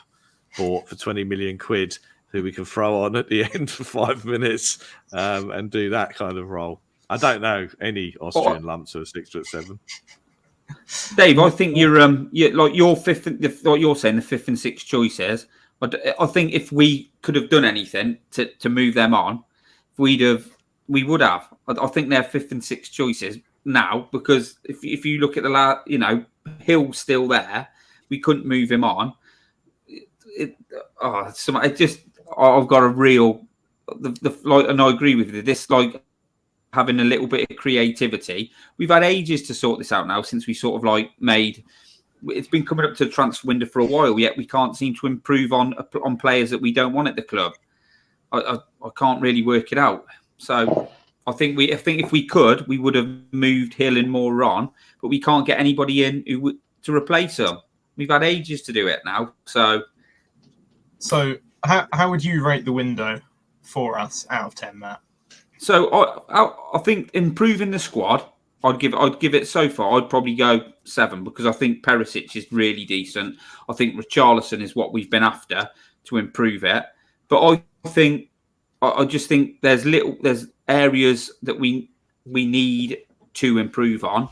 bought for 20 million quid who we can throw on at the end for 5 minutes and do that kind of role. I don't know any Austrian lumps who are 6'7". Dave, I think you're like your fifth, like you're saying, the 5th and 6th choices. I think if we could have done anything to move them on, we would have. I think they're 5th and 6th choices now, because if you look at the Hill's still there, we couldn't move him on. I've got a real and I agree with you. This having a little bit of creativity. We've had ages to sort this out now since we sort of made. It's been coming up to the transfer window for a while, yet we can't seem to improve on players that we don't want at the club. I can't really work it out. So I think if we could, we would have moved Hill and Moore on, but we can't get anybody in to replace them. We've had ages to do it now. So how would you rate the window for us out of 10, Matt? So I think improving the squad, I'd give it so far. I'd probably go 7, because I think Perisic is really decent. I think Richarlison is what we've been after to improve it. But I just think there's areas that we need to improve on.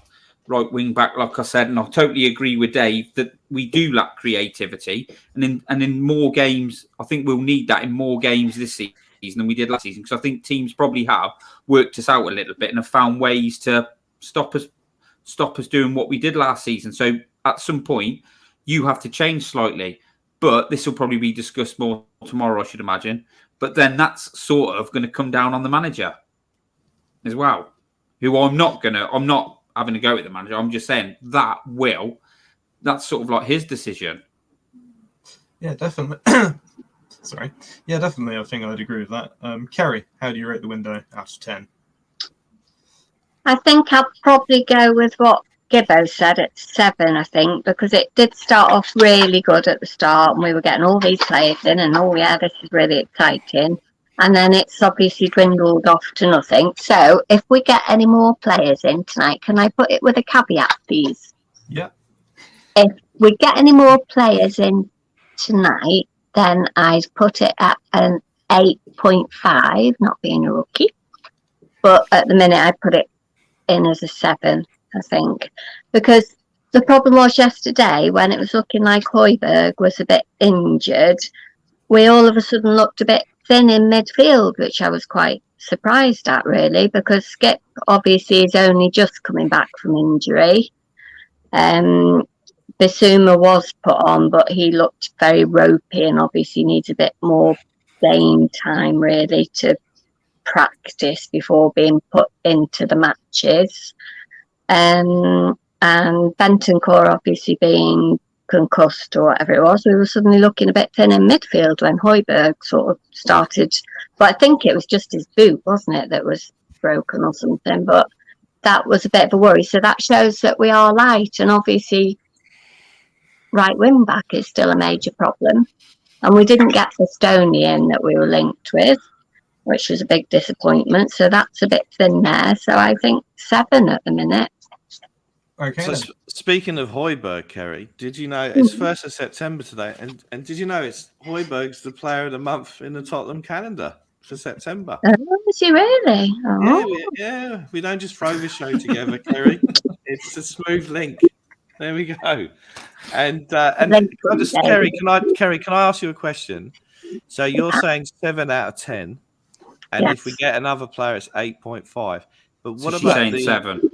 Right wing back, like I said, and I totally agree with Dave that we do lack creativity. And in more games, I think we'll need that in more games this season than we did last season, because I think teams probably have worked us out a little bit and have found ways to stop us doing what we did last season. So at some point, you have to change slightly. But this will probably be discussed more tomorrow, I should imagine. But then that's sort of going to come down on the manager as well, who I'm not having to go with the manager. I'm just saying that's sort of like his decision. Yeah, definitely. Sorry. Yeah, definitely. I think I'd agree with that. Kerry, how do you rate the window out of 10? I think I'll probably go with what Gibbo said at 7, I think, because it did start off really good at the start and we were getting all these players in and, oh yeah, this is really exciting. And then it's obviously dwindled off to nothing. So if we get any more players in tonight, can I put it with a caveat, please? Yeah. If we get any more players in tonight, then I'd put it at an 8.5, not being a rookie. But at the minute, I put it in as a 7, I think. Because the problem was yesterday, when it was looking like Højbjerg was a bit injured, we all of a sudden looked a bit thin in midfield, which I was quite surprised at, really, because Skip obviously is only just coming back from injury. Bissouma was put on, but he looked very ropey and obviously needs a bit more game time, really, to practice before being put into the matches. And Bentancur obviously being concussed or whatever it was, we were suddenly looking a bit thin in midfield when Højbjerg sort of started. But I think it was just his boot, wasn't it, that was broken or something. But that was a bit of a worry. So that shows that we are light, and obviously right wing back is still a major problem. And we didn't get the Stoney in that we were linked with, which was a big disappointment. So that's a bit thin there. So I think 7 at the minute. Okay. So speaking of Højbjerg, Kerry, did you know it's 1st of September today? And did you know it's Højbjerg's the player of the month in the Tottenham calendar for September? Oh, is he really? Oh. Yeah, we don't just throw this show together, Kerry. It's a smooth link. There we go. And Kerry, can I ask you a question? So you're saying 7 out of 10, and Yes. if we get another player, it's 8.5. But what So about saying the 7?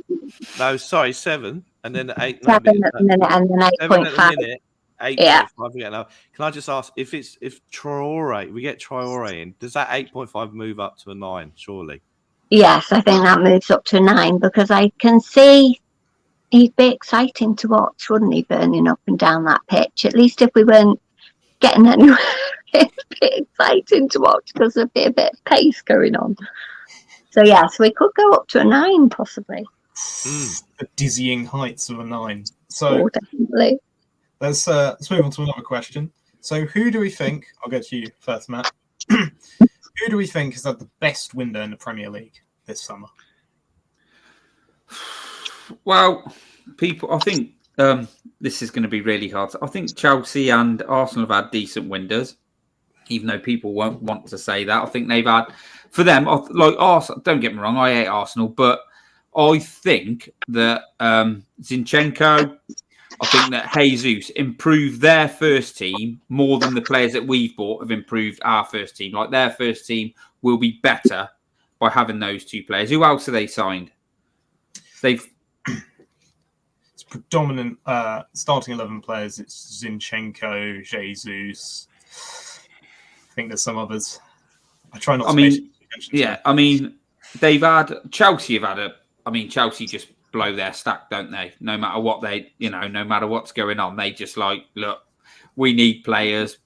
No, sorry, 7 and then 8. 7 at the minute and then 7 at the 8.5. minute, 8.5. Yeah. Now, can I just ask if Traore, we get Traore in, does that 8.5 move up to a 9? Surely. Yes, I think that moves up to 9 because I can see he'd be exciting to watch, wouldn't he, burning up and down that pitch? At least if we weren't getting anywhere, it'd be exciting to watch because there'd be a bit of pace going on. So, yes, we could go up to a 9 possibly. The dizzying heights of a 9. So definitely. let's move on to another question. So who do we think? I'll go to you first, Matt. Who do we think has had the best window in the Premier League this summer? Well, I think this is going to be really hard. I think Chelsea and Arsenal have had decent windows, even though people won't want to say that. I think they've had, for them, like Arsenal, don't get me wrong, I hate Arsenal, but I think that Zinchenko, I think that Jesus improved their first team more than the players that we've bought have improved our first team. Like their first team will be better by having those two players. Who else have they signed? It's predominant starting 11 players. It's Zinchenko, Jesus. I think there's some others. I try not to pay attention to. I mean, they've had Chelsea Chelsea just blow their stack, don't they? No matter what no matter what's going on, they just like, look, we need players.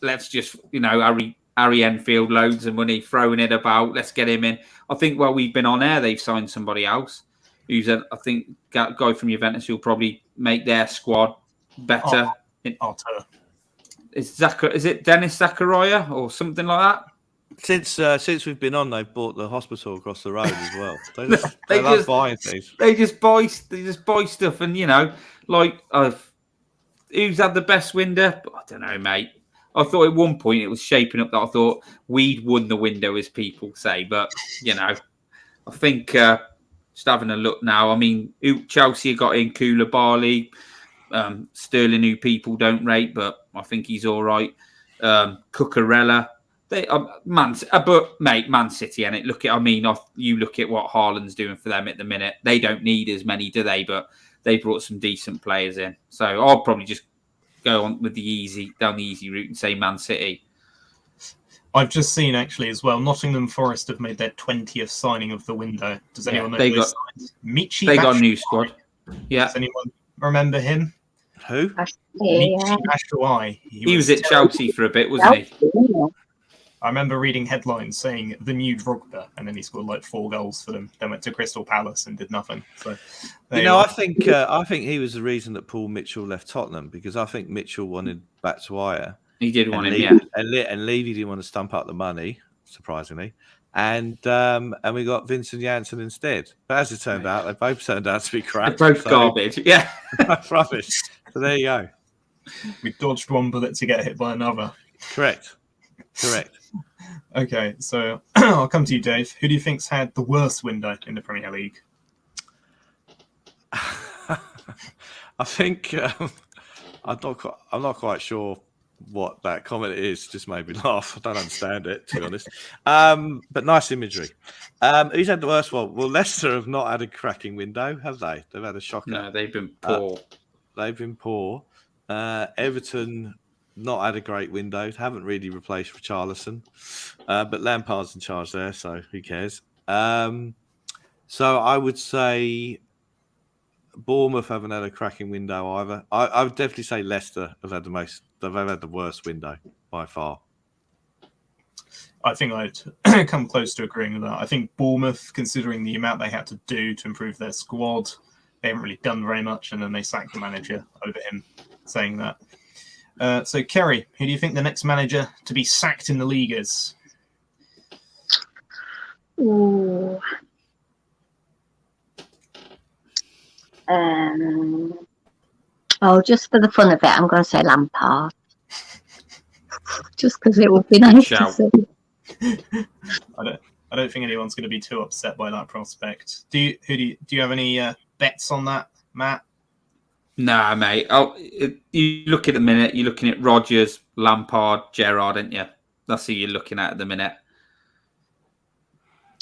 Let's just, Harry Enfield, loads of money, throwing it about. Let's get him in. I think while we've been on air, they've signed somebody else who's a guy from Juventus who'll probably make their squad better. Is it Dennis Zakaria or something like that? Since we've been on, they've bought the hospital across the road as well. They love buying things. They just buy stuff, and who's had the best window? I don't know, mate. I thought at one point it was shaping up that I thought we'd won the window, as people say, but I think just having a look now. I mean, Chelsea got in Koulibaly, Sterling, who people don't rate, but I think he's all right. Cucurella. Man City, and you look at what Haaland's doing for them at the minute. They don't need as many, do they? But they brought some decent players in. So I'll probably just go on with down the easy route and say Man City. I've just seen actually as well, Nottingham Forest have made their 20th signing of the window. Does anyone know who they signed? Michi They Batshuayi. got a new squad. Yeah. Does anyone remember him? Who? Michi Batshuayi. He was at Chelsea for a bit, wasn't he? I remember reading headlines saying the new Drogba, and then he scored like 4 goals for them. Then went to Crystal Palace and did nothing. So, I think he was the reason that Paul Mitchell left Tottenham, because I think Mitchell wanted Batshuayi. He did want him, yeah. And Levy didn't want to stump up the money, surprisingly. And we got Vincent Janssen instead. But as it turned out, they both turned out to be crap. They're both garbage, yeah. Rubbish. So there you go. We dodged one bullet to get hit by another. Correct. Okay, so I'll come to you, Dave. Who do you think's had the worst window in the Premier League? I think I'm not quite sure what that comment is. Just made me laugh. I don't understand it, to be honest. But nice imagery. Who's had the worst one? Well, Leicester have not had a cracking window, have they? They've had a shocker. No, they've been poor. Everton not had a great window. Haven't really replaced Richarlison. But Lampard's in charge there, so who cares? So I would say Bournemouth haven't had a cracking window either. I would definitely say Leicester have had the worst window by far. I think I'd come close to agreeing with that. I think Bournemouth, considering the amount they had to do to improve their squad, they haven't really done very much, and then they sacked the manager over him saying that. So, Kerry, who do you think the next manager to be sacked in the league is? Ooh. Just for the fun of it, I'm going to say Lampard. Just because it would be nice to see. I don't think anyone's going to be too upset by that prospect. Do you have any bets on that, Matt? Nah, mate. You look at the minute. You're looking at Rodgers, Lampard, Gerrard, aren't you? That's who you're looking at the minute.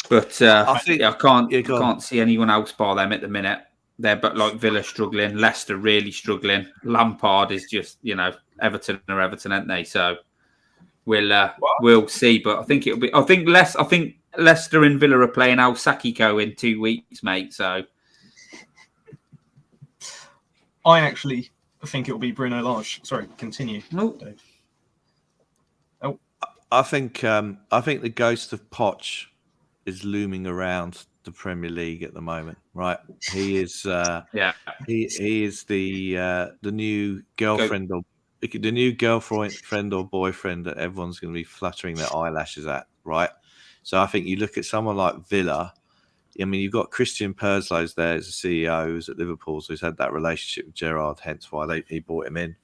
But I can't see anyone else bar them at the minute. They're but like Villa struggling, Leicester really struggling. Lampard is just Everton are Everton, aren't they? So we'll see. But I think I think Leicester and Villa are playing Al Sakiko in 2 weeks, mate. So I actually think it will be Bruno Lage. Sorry, continue. No. Dave. Oh, I think the ghost of Poch is looming around the Premier League at the moment, right? He is he is the new girlfriend the new girlfriend or boyfriend that everyone's going to be fluttering their eyelashes at, right? So I think you look at someone like Villa. I mean, you've got Christian Perslow's there as a CEO who's at Liverpool, so he's had that relationship with Gerrard, hence why he brought him in.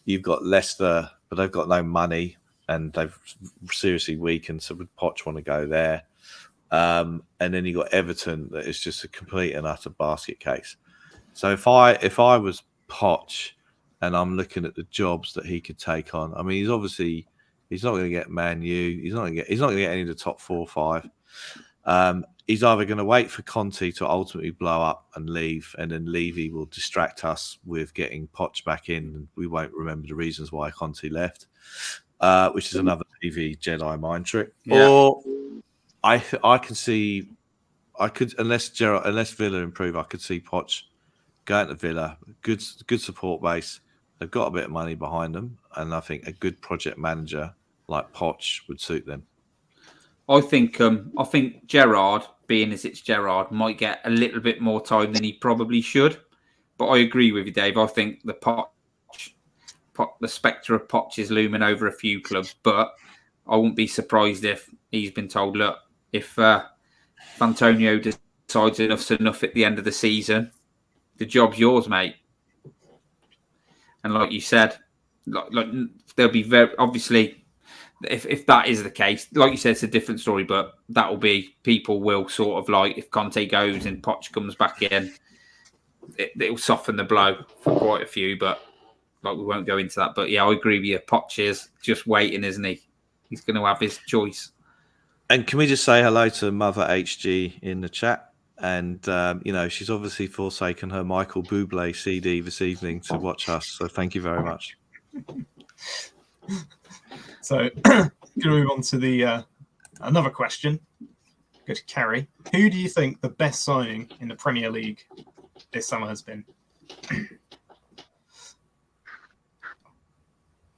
You've got Leicester, but they've got no money and they've seriously weakened, so would Poch want to go there? And then you've got Everton, that is just a complete and utter basket case. So if I was Poch and I'm looking at the jobs that he could take on, I mean, he's not going to get Man U, he's not going to get any of the top 4 or 5. He's either going to wait for Conte to ultimately blow up and leave, and then Levy will distract us with getting Poch back in, and we won't remember the reasons why Conte left, which is another TV Jedi mind trick. Yeah. Or I can see, unless Villa improve, I could see Poch going to Villa. Good support base. They've got a bit of money behind them, and I think a good project manager like Poch would suit them. I think Gerrard, being as it's Gerrard, might get a little bit more time than he probably should. But I agree with you, Dave. I think the spectre of Poch is looming over a few clubs. But I wouldn't be surprised if he's been told, look, if Antonio decides enough's enough at the end of the season, the job's yours, mate. And like you said, like there'll be very obviously. If that is the case, like you said, it's a different story, but people will sort of like, if Conte goes and Poch comes back in, it'll soften the blow for quite a few, but like we won't go into that. But yeah, I agree with you. Poch is just waiting, isn't he? He's going to have his choice. And can we just say hello to Mother HG in the chat? And, she's obviously forsaken her Michael Bublé CD this evening to watch us. So thank you very much. So, going to move on to the another question. Go to Kerry. Who do you think the best signing in the Premier League this summer has been?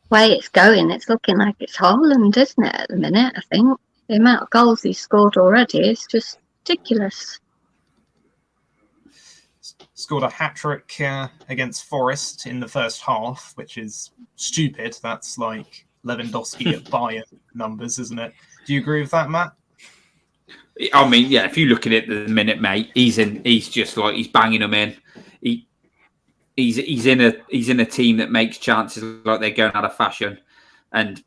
Way it's going, it's looking like it's Haaland, isn't it, at the minute, I think. The amount of goals he's scored already is just ridiculous. Scored a hat-trick against Forest in the first half, which is stupid. That's like Lewandowski at Bayern numbers, isn't it? Do you agree with that, Matt? I mean, yeah, if you look at it the minute, mate, he's just like, he's banging them in. He's in a team that makes chances like they're going out of fashion, and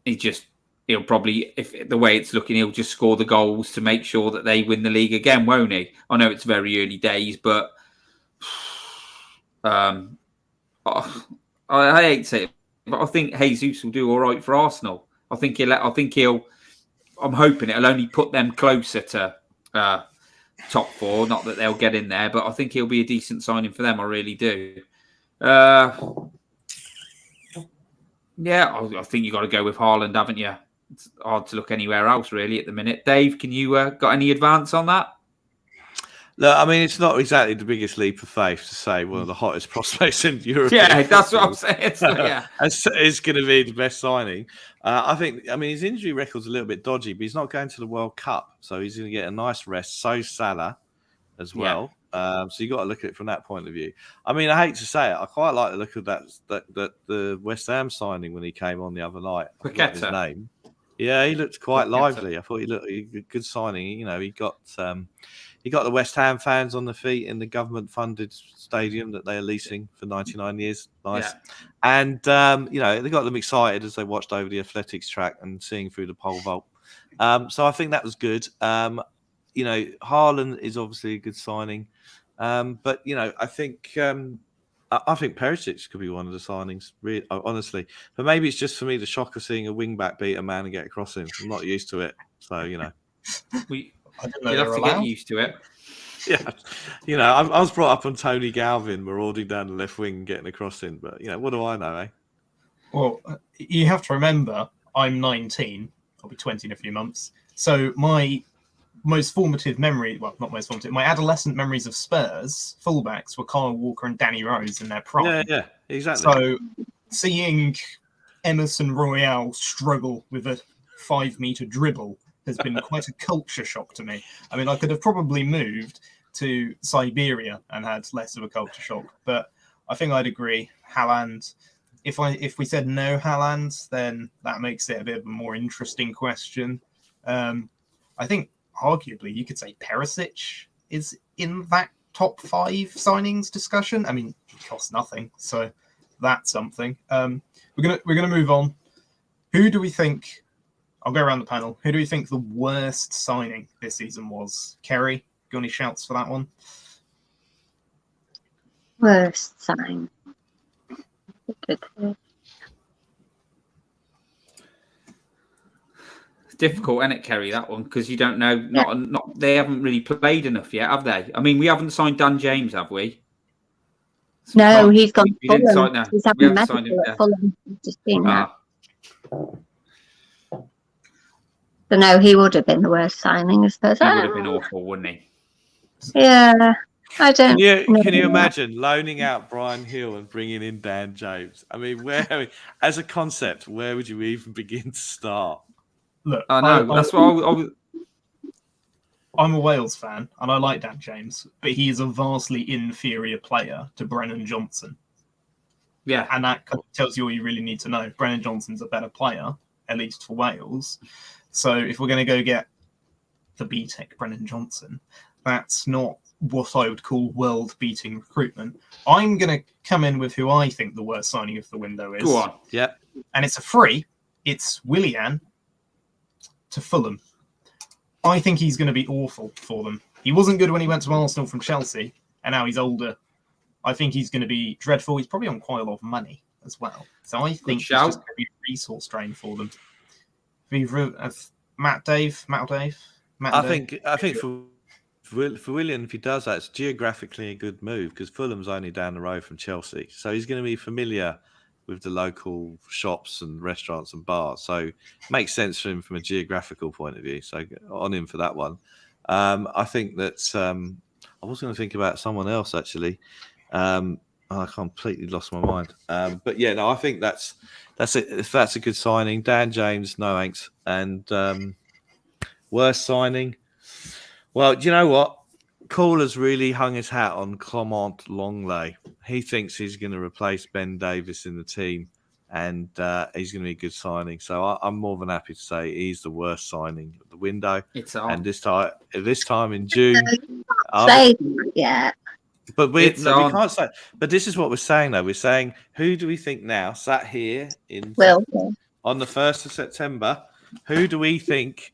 he'll probably, if the way it's looking, he'll just score the goals to make sure that they win the league again, won't he? I know it's very early days, but I hate to say it, but I think Jesus will do all right for Arsenal. I'm hoping it'll only put them closer to top 4. Not that they'll get in there, but I think he'll be a decent signing for them. I really do. Yeah, I think you got to go with Haaland, haven't you? It's hard to look anywhere else really at the minute. Dave, can you got any advance on that? Look, I mean, it's not exactly the biggest leap of faith to say one of the hottest prospects in Europe. Yeah, that's what I'm saying. So, yeah, it's going to be the best signing. I mean, his injury record's a little bit dodgy, but he's not going to the World Cup, so he's going to get a nice rest. So Salah as well. Yeah. So you got to look at it from that point of view. I mean, I hate to say it, I quite like the look of that the West Ham signing when he came on the other night. I forgot his name. Yeah, he looked quite lively. I thought he looked a good signing. You know, he got the West Ham fans on the feet in the government-funded stadium that they are leasing for 99 years. Nice. Yeah. And, they got them excited as they watched over the athletics track and seeing through the pole vault. So I think that was good. Haaland is obviously a good signing. But, I think Perisic could be one of the signings, really, honestly. But maybe it's just for me the shock of seeing a wing-back beat a man and get a cross in. I'm not used to it. So, You'd have to get used to it. Yeah. I was brought up on Tony Galvin marauding down the left wing and getting a cross in. But, what do I know, eh? Well, you have to remember, I'm 19. I'll be 20 in a few months. So my most formative memory, well, not most formative, my adolescent memories of Spurs fullbacks were Kyle Walker and Danny Rose in their prime. Yeah, exactly. So seeing Emerson Royale struggle with a 5-meter dribble has been quite a culture shock to me. I mean, I could have probably moved to Siberia and had less of a culture shock, but I think I'd agree. Haaland, if we said no Haaland, then that makes it a bit of a more interesting question. I think arguably you could say Perisic is in that top 5 signings discussion. I mean, he costs nothing, so that's something. We're gonna move on. Who do we think? I'll go around the panel. Who do we think the worst signing this season was? Kerry, got any shouts for that one? Worst sign. It's difficult, isn't it, Kerry, that one? Because you don't know. Not they haven't really played enough yet, have they? I mean, we haven't signed Dan James, have we? No, he's gone We didn't sign Fulham. that. He's We having haven't signed medical him. at Fulham. I've just seen that. Ah, So no, he would have been the worst signing, I suppose. he would have been awful, wouldn't he? Yeah, I don't. Can you imagine loaning out Brian Hill and bringing in Dan James? I mean, as a concept, where would you even begin to start? Look, I know. That's what I'm a Wales fan, and I like Dan James, but he is a vastly inferior player to Brennan Johnson. Yeah. And that kind of tells you all you really need to know. Brennan Johnson's a better player, at least for Wales. So if we're going to go get the BTEC Brennan Johnson, that's not what I would call world-beating recruitment. I'm going to come in with who I think the worst signing of the window is. Go on. Yeah. And it's a free. It's Willian to Fulham. I think he's going to be awful for them. He wasn't good when he went to Arsenal from Chelsea, and now he's older. I think he's going to be dreadful. He's probably on quite a lot of money as well. So I think he's just going to be a resource drain for them. Matt Dave. I think for Willian, if he does that, it's geographically a good move because Fulham's only down the road from Chelsea. So he's going to be familiar with the local shops and restaurants and bars. So it makes sense for him from a geographical point of view. So on him for that one. I think that I was going to think about someone else actually. I completely lost my mind. But yeah, no, I think that's it. If that's a good signing, Dan James, no thanks. And worst signing. Well, do you know what? Caller's really hung his hat on Clement Longley. He thinks he's going to replace Ben Davis in the team, and he's going to be a good signing. So I'm more than happy to say he's the worst signing of the window. It's on. And this time in June. Yeah. But we can't say. But this is what we're saying, though. We're saying, who do we think now, sat here on the 1st of September, who do we think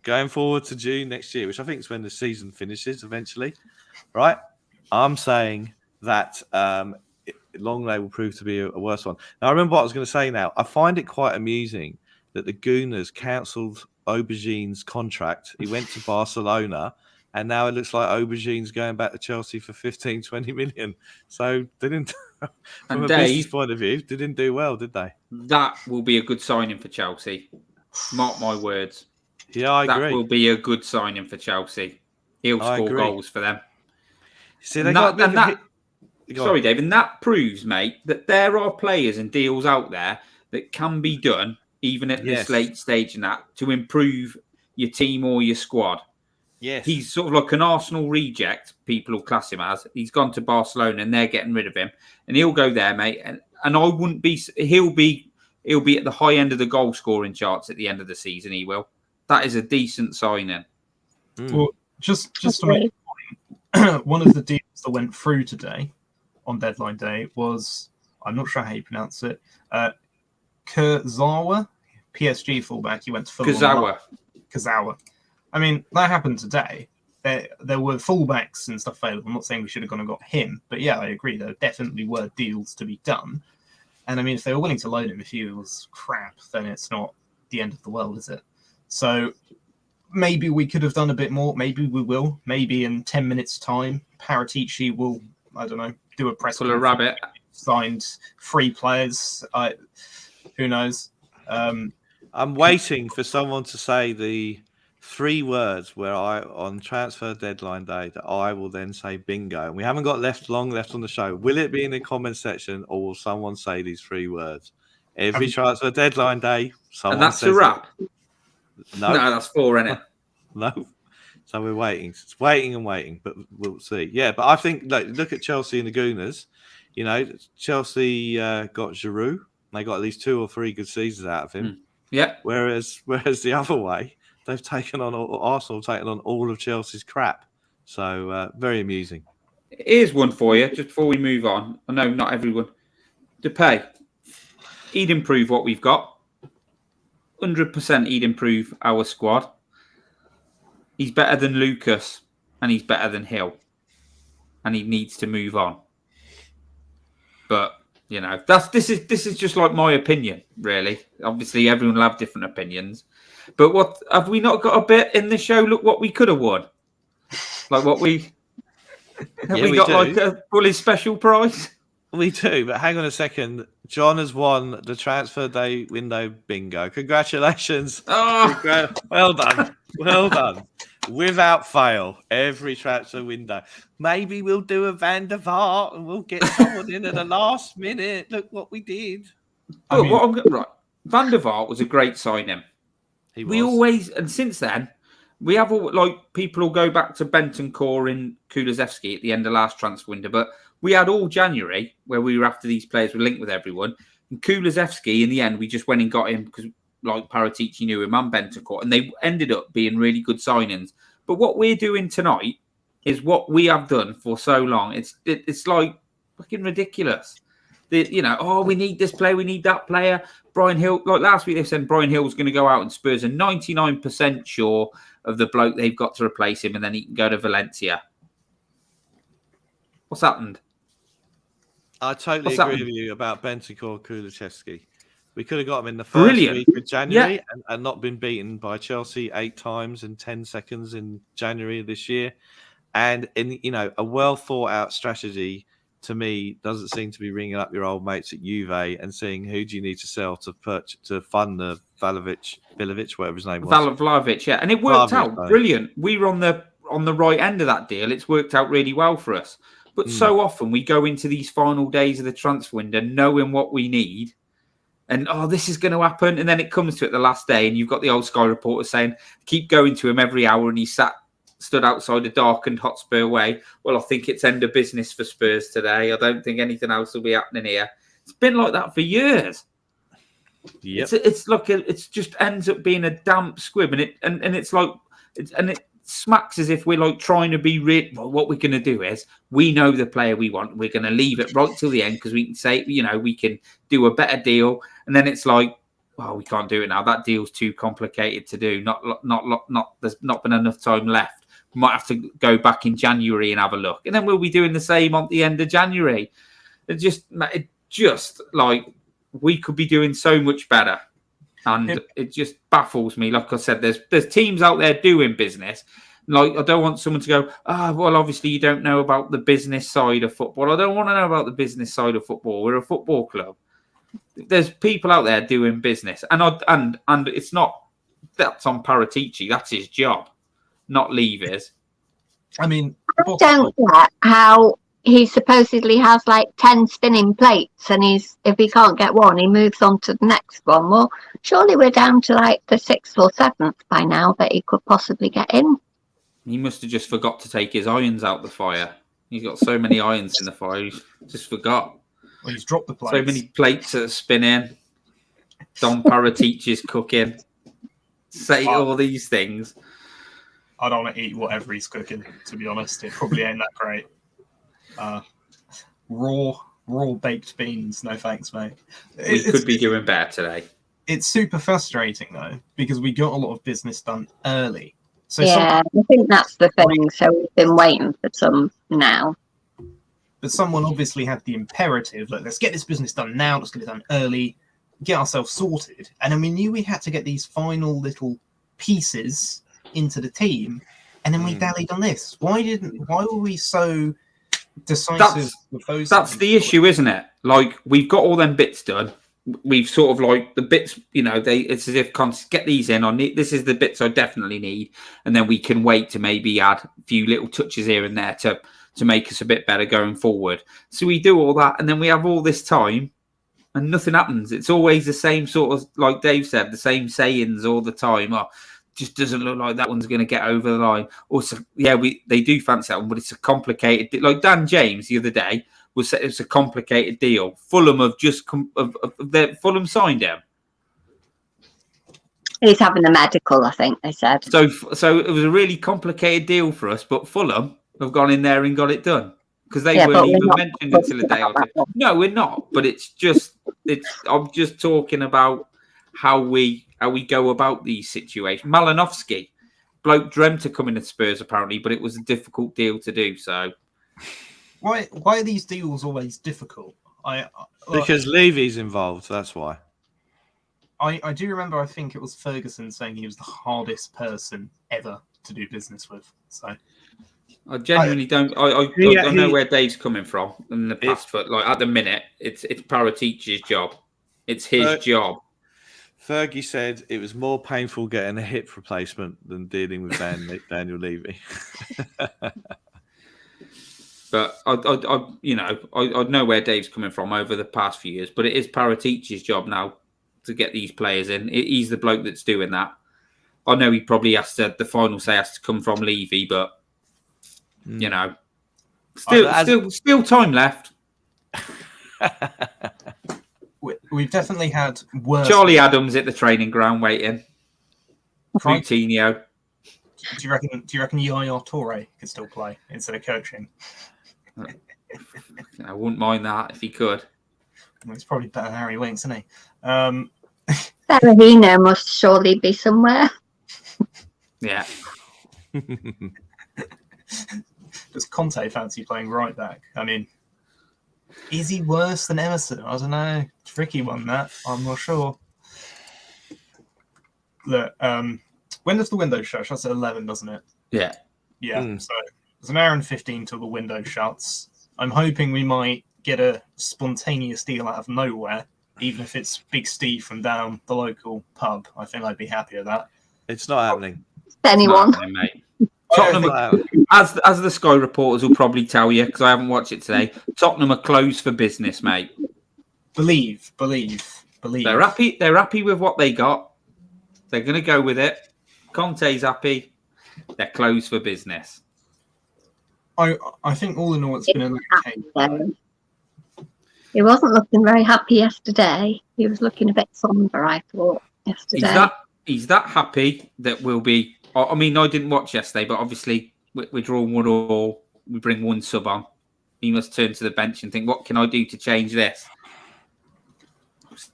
going forward to June next year, which I think is when the season finishes eventually, right? I'm saying that Longley will prove to be a worse one. Now, I remember what I was going to say now. I find it quite amusing that the Gooners cancelled Aubergine's contract. He went to Barcelona, and now it looks like Aubergine's going back to Chelsea for 15-20 million. So they didn't, from a business point of view, they didn't do well, did they? That will be a good signing for Chelsea. Mark my words. Yeah, I agree. That will be a good signing for Chelsea. He'll score goals for them. See, sorry, Dave, and that proves, mate, that there are players and deals out there that can be done, even at this late stage in that, to improve your team or your squad. Yes. He's sort of like an Arsenal reject, people will class him as. He's gone to Barcelona and they're getting rid of him. And he'll go there, mate. And I wouldn't be... He'll be at the high end of the goal scoring charts at the end of the season, he will. That is a decent signing. Well, just to make a point, one of the deals that went through today on deadline day was, I'm not sure how you pronounce it, Kurzawa, PSG fullback. He went to Fulham. Kurzawa. I mean, that happened today. There were fullbacks and stuff available. I'm not saying we should have gone and got him, but yeah, I agree. There definitely were deals to be done. And I mean, if they were willing to loan him, if he was crap, then it's not the end of the world, is it? So maybe we could have done a bit more. Maybe we will. Maybe in 10 minutes' time, Paratici will, I don't know, do a press. Pull a rabbit. Signed 3 players. Who knows? I'm waiting for someone to say the 3 words where on transfer deadline day that I will then say bingo. And we haven't got long left on the show. Will it be in the comment section or will someone say these 3 words? Every transfer deadline day, someone and that's says a wrap. No, that's 4, isn't it? No. So we're waiting. It's waiting and waiting, but we'll see. Yeah, but I think look at Chelsea and the Gooners. Chelsea got Giroud. They got at least 2 or 3 good seasons out of him. Yeah. Whereas the other way, Arsenal have taken on all of Chelsea's crap. So very amusing. Here's one for you, just before we move on. I know not everyone. Depay, he'd improve what we've got. 100% he'd improve our squad. He's better than Lucas, and he's better than Hill. And he needs to move on. But, this is just like my opinion, really. Obviously, everyone will have different opinions. But what have we not got a bit in the show? Look what we could have won. Like what we... Have we got like a fully special prize? We do, but hang on a second. John has won the transfer day window bingo. Congratulations. Oh. Well done. Well done. Without fail, every transfer window. Maybe we'll do a Van der Vaart and we'll get someone in at the last minute. Look what we did. Right. Van der Vaart was a great signing. We always, and since then, we have people will go back to Bentancur and Kulusevski at the end of last transfer window, but we had all January where we were after these players were linked with everyone. And Kulusevski, in the end, we just went and got him because Paratici knew him and Bentancur, and they ended up being really good signings. But what we're doing tonight is what we have done for so long. It's like fucking ridiculous. We need this player, we need that player. Brian Hill, like last week they said Brian Hill was going to go out and Spurs are 99% sure of the bloke they've got to replace him, and then he can go to Valencia. What's happened? I totally agree with you about Bentancur, Kulusevski. We could have got him in the first week of January and not been beaten by Chelsea 8 times in 10 seconds in January of this year. And a well thought out strategy to me doesn't seem to be ringing up your old mates at Juve and seeing who do you need to sell to fund the Vlahovic, whatever his name was. Vlahovic, yeah, and it worked out brilliant. We were on the right end of that deal. It's worked out really well for us. But so often we go into these final days of the transfer window knowing what we need, and this is going to happen, and then it comes to it the last day, and you've got the old Sky reporter saying keep going to him every hour, and he stood outside a darkened Hotspur way. Well, I think it's end of business for Spurs today. I don't think anything else will be happening here. It's been like that for years. Yep. It's just ends up being a damp squib, and it smacks as if we're like trying to be what we're going to do is we know the player we want. We're going to leave it right till the end because we can say, we can do a better deal. And then it's like, we can't do it now. That deal's too complicated to do. There's not been enough time left. We might have to go back in January and have a look. And then we'll be doing the same at the end of January. It just like we could be doing so much better. And it just baffles me. Like I said, there's teams out there doing business. Like, I don't want someone to go, well, obviously you don't know about the business side of football. I don't want to know about the business side of football. We're a football club. There's people out there doing business. And it's not, that's on Paratici. That's his job, not Levy's. I mean, I don't get how he supposedly has like 10 spinning plates, and if he can't get one, he moves on to the next one. Well, surely we're down to like the 6th or 7th by now that he could possibly get in. He must have just forgot to take his irons out the fire. He's got so many irons in the fire, he just forgot. Well, he's dropped the plates. So many plates that are spinning. Don Paratici's cooking. Say all these things. I don't want to eat whatever he's cooking, to be honest. It probably ain't that great. Raw baked beans. No thanks, mate. We could be doing better today. It's super frustrating though, because we got a lot of business done early. So I think that's the thing. So we've been waiting for some now. But someone obviously had the imperative, like, let's get this business done now, let's get it done early, get ourselves sorted. And then we knew we had to get these final little pieces into the team, and then we dallied on this. Why were we so decisive with those? That's the issue, isn't it? Like, we've got all them bits done. We've sort of like the bits, it's as if get these in. This is the bits I definitely need, and then we can wait to maybe add a few little touches here and there to make us a bit better going forward. So we do all that, and then we have all this time, and nothing happens. It's always the same sort of, like Dave said, the same sayings all the time. Just doesn't look like that one's going to get over the line. Also, they do fancy that one, but it's a complicated. Like Dan James the other day it's a complicated deal. Fulham have just Fulham signed him. He's having a medical, I think they said. So it was a really complicated deal for us, but Fulham have gone in there and got it done because they weren't even mentioned until a day or two. No, we're not. But I'm just talking about how we go about these situations. Malinovsky, bloke dreamt of coming to Spurs apparently, but it was a difficult deal to do. So why are these deals always difficult? Because Levy's involved. That's why. I do remember, I think it was Ferguson saying he was the hardest person ever to do business with. So I genuinely don't. I don't know where Dave's coming from in the past, but like at the minute, it's Paratici's job. It's his job. Fergie said it was more painful getting a hip replacement than dealing with Daniel Levy. But I know where Dave's coming from over the past few years, but it is Paratici's job now to get these players in. He's the bloke that's doing that. I know he probably the final say has to come from Levy, but still time left. We've definitely had worse. Charlie Adams at the training ground waiting. Coutinho. Do you reckon Yaya Toure could still play instead of coaching? I wouldn't mind that if he could. Well, it's probably better than Harry Winks, isn't he? Berahino must surely be somewhere. Yeah. Does Conte fancy playing right back? I mean, is he worse than Emerson? I don't know. Tricky one, that. I'm not sure. Look, when does the window shut? Shuts at 11, doesn't it? Yeah. Yeah. So it's an hour and 15 till the window shuts. I'm hoping we might get a spontaneous deal out of nowhere, even if it's Big Steve from down the local pub. I think I'd be happy with that. It's not happening. Anyone. Not happening, mate. Tottenham, as the Sky reporters will probably tell you, because I haven't watched it today, Tottenham are closed for business, mate. Believe. They're happy with what they got. They're going to go with it. Conte's happy. They're closed for business. I think all in all, it's been an okay. He wasn't looking very happy yesterday. He was looking a bit somber, I thought, yesterday. He's that happy that we'll be... I mean, I didn't watch yesterday, but obviously we're drawing 1-1. We bring one sub on. He must turn to the bench and think, what can I do to change this?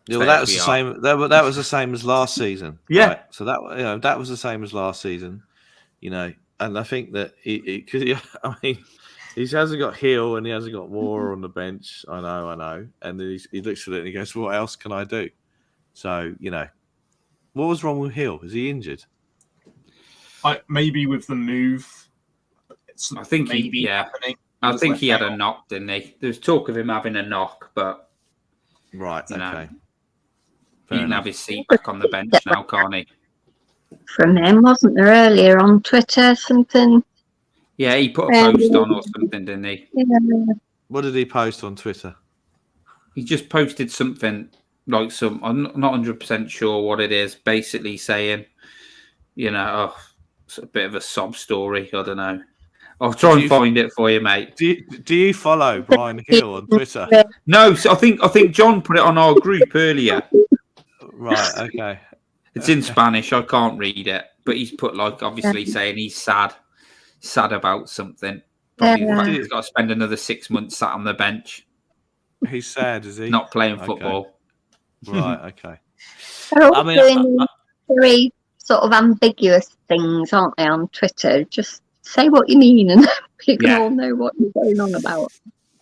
Yeah, well, that was the same. That was the same as last season. Yeah. Right? So that was the same as last season. And I think that he hasn't got Hill and he hasn't got Moore on the bench. I know. And then he looks at it and he goes, "What else can I do?" So what was wrong with Hill? Is he injured? Maybe with the move. I think I think he had a knock, didn't he? There's talk of him having a knock, but right, okay. He can have his seat back on the bench now, can't he? From him, wasn't there earlier on Twitter something? Yeah, he put a post on or something, didn't he? Yeah. What did he post on Twitter? He just posted something like I'm not 100% sure what it is, basically saying, it's a bit of a sob story. I don't know. I'll try and find it for you, mate. Do you follow Brian Hill on Twitter? No, so I think John put it on our group earlier. Right, okay. It's in Spanish. I can't read it, but he's put obviously saying he's sad about something. Probably he's got to spend another 6 months sat on the bench. He's sad, is he? Not playing football. Right, okay. They're all doing very sort of ambiguous things, aren't they, on Twitter? Just say what you mean and people all know what you're going on about.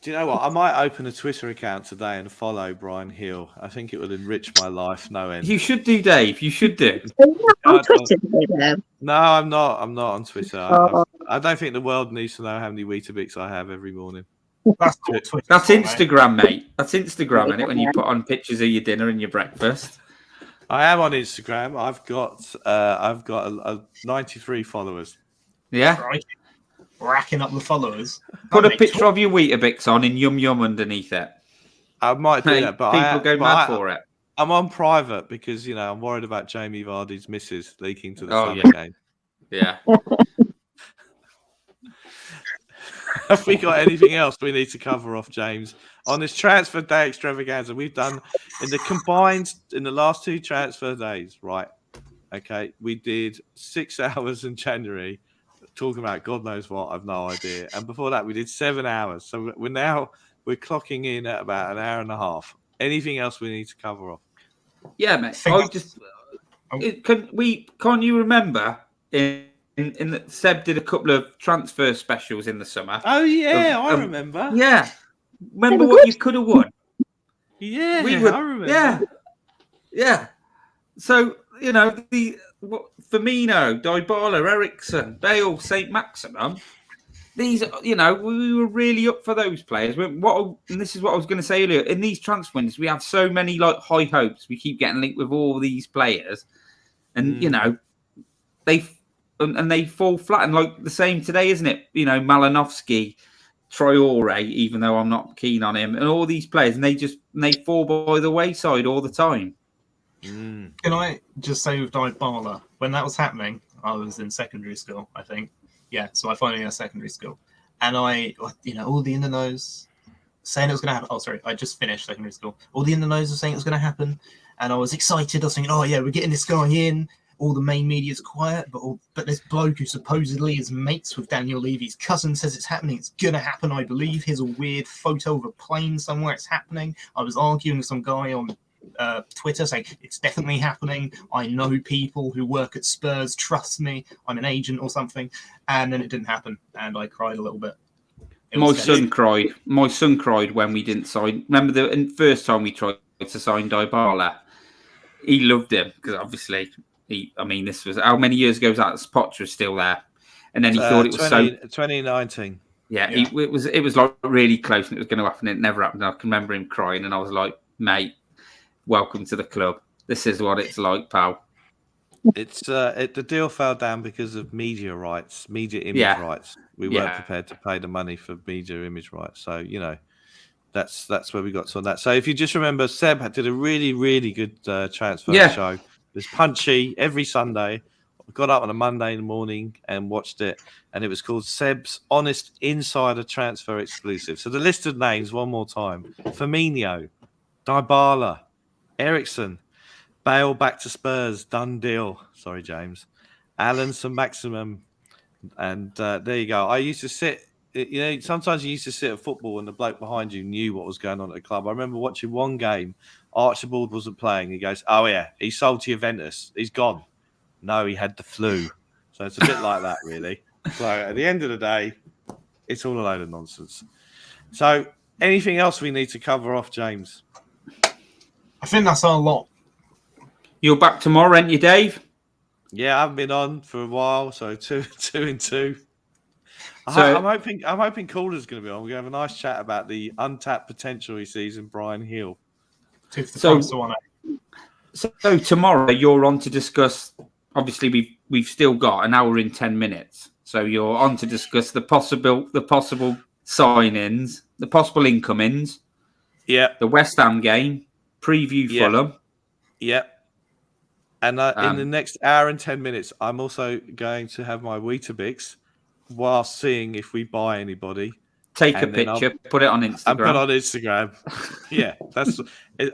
Do you know what? I might open a Twitter account today and follow Brian Hill. I think it would enrich my life no end. You should do, Dave. You should do. On Twitter, though? No, I'm not. I'm not on Twitter. Oh. I don't think the world needs to know how many Weetabix I have every morning. That's Instagram, mate. That's Instagram, isn't it? When you put on pictures of your dinner and your breakfast. I am on Instagram. I've got 93 followers. Yeah. Right. Racking up the followers. Put a picture of your Weetabix on in Yum Yum underneath it. I might do that, but people go mad for it. I'm on private because I'm worried about Jamie Vardy's missus leaking to the Sunday game. Yeah. have we got anything else we need to cover off, James? On this transfer day extravaganza, we've done in the last 2 transfer days, right? Okay, we did 6 hours in January talking about God knows what, I've no idea. And before that, we did 7 hours. So we're clocking in at about an hour and a half. Anything else we need to cover off? Yeah, mate. Can you remember in that Seb did a couple of transfer specials in the summer? Oh yeah, I remember. Yeah, remember what you could have won? Yeah, I remember. Yeah. So Firmino, Dybala, Ericsson, Bale, Saint Maximum. These, we were really up for those players. And this is what I was going to say earlier. In these transfer windows, we have so many high hopes. We keep getting linked with all these players, and they fall flat. And like the same today, isn't it? Malinovsky, Traore, even though I'm not keen on him, and all these players, and they fall by the wayside all the time. Can I just say with Dybala, when that was happening, I was in secondary school, I think. Yeah, so I finally had secondary school. And all the in-the-knows saying it was going to happen. Oh, sorry, I just finished secondary school. All the in-the-knows were saying it was going to happen. And I was excited. I was thinking, oh, yeah, we're getting this guy in. All the main media's quiet. But this bloke who supposedly is mates with Daniel Levy's cousin says it's happening. It's going to happen, I believe. Here's a weird photo of a plane somewhere. It's happening. I was arguing with some guy on Twitter saying it's definitely happening. I know people who work at Spurs, trust me, I'm an agent or something. And then it didn't happen, and I cried a little bit. My son cried when we didn't sign. Remember the first time we tried to sign Dybala? He loved him because obviously this was how many years ago was that? Potter was still there, and then he thought it was 2019. Yeah, it was like really close and it was going to happen. It never happened. I can remember him crying, and I was like, mate, welcome to the club. This is what it's like, pal. The deal fell down because of media image rights. We weren't prepared to pay the money for media image rights. So, that's where we got to on that. So if you just remember, Seb did a really, really good transfer show. It was punchy every Sunday. I got up on a Monday in the morning and watched it, and it was called Seb's Honest Insider Transfer Exclusive. So the list of names one more time: Firmino, Dybala, Ericsson, Bale back to Spurs, done deal. Sorry, James. Allen, some maximum. And there you go. I used to sit, sometimes you used to sit at football and the bloke behind you knew what was going on at the club. I remember watching one game. Archibald wasn't playing. He goes, oh, yeah, he sold to Juventus. He's gone. No, he had the flu. So it's a bit like that, really. So at the end of the day, it's all a load of nonsense. So anything else we need to cover off, James? I think that's our lot. You're back tomorrow, aren't you, Dave? Yeah, I haven't been on for a while, so two and two. I'm hoping Calder's going to be on. We're going to have a nice chat about the untapped potential he sees in Brian Hill. So tomorrow you're on to discuss. Obviously, we've still got an hour and 10 minutes. So you're on to discuss the possible sign-ins, the possible incomings. Yeah, the West Ham game, preview Fulham. Yeah. And in the next hour and 10 minutes, I'm also going to have my Weetabix while seeing if we buy anybody. Take a picture, put it on Instagram. And put it on Instagram. Yeah,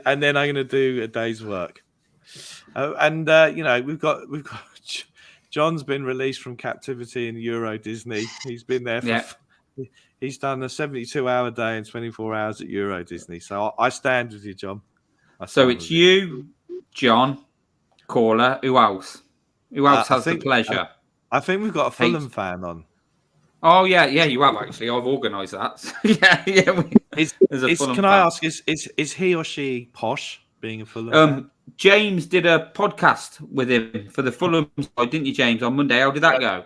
and then I'm going to do a day's work. We've got John's been released from captivity in Euro Disney. He's been there he's done a 72-hour day and 24 hours at Euro Disney. So I stand with you, John. So it's you, John, caller. Who else? Who else has the pleasure? I think we've got a Fulham fan on. Oh yeah, you have actually. I've organised that. Can I ask? Is he or she posh? Being a Fulham fan? James did a podcast with him for the Fulham side, didn't you, James? On Monday. How did that go?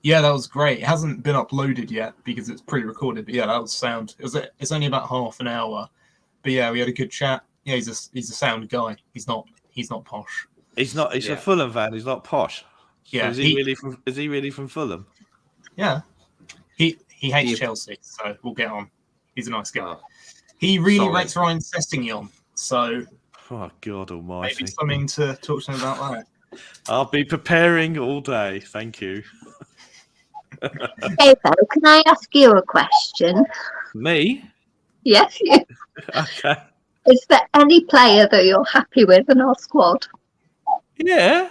Yeah, that was great. It hasn't been uploaded yet because it's pre-recorded. But yeah, that was sound. It's only about half an hour. But yeah, we had a good chat. Yeah, he's a sound guy. He's not posh. He's not. He's a Fulham fan. He's not posh. So Yeah. Is he really from Fulham? Yeah. He hates Chelsea, so we'll get on. He's a nice guy. He really rates Ryan Sessegnon, so oh God Almighty! Maybe something to talk to him about that. I'll be preparing all day. Thank you. Hey, though, can I ask you a question? Me? Yes, you. Okay. Is there any player that you're happy with in our squad? Yeah.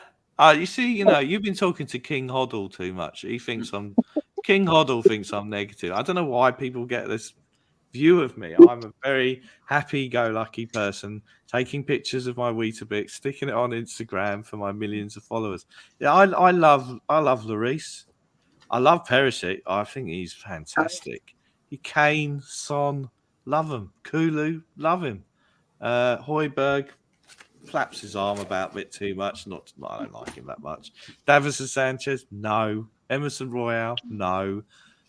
You see, you've been talking to King Hoddle too much. King Hoddle thinks I'm negative. I don't know why people get this view of me. I'm a very happy-go-lucky person, taking pictures of my Weetabix, sticking it on Instagram for my millions of followers. Yeah, I love Lloris. I love Perisic. I think he's fantastic. Kane, Son, love him. Kulu, love him. Højbjerg flaps his arm about a bit too much. I don't like him that much. Davison Sanchez, no. Emerson Royale, no.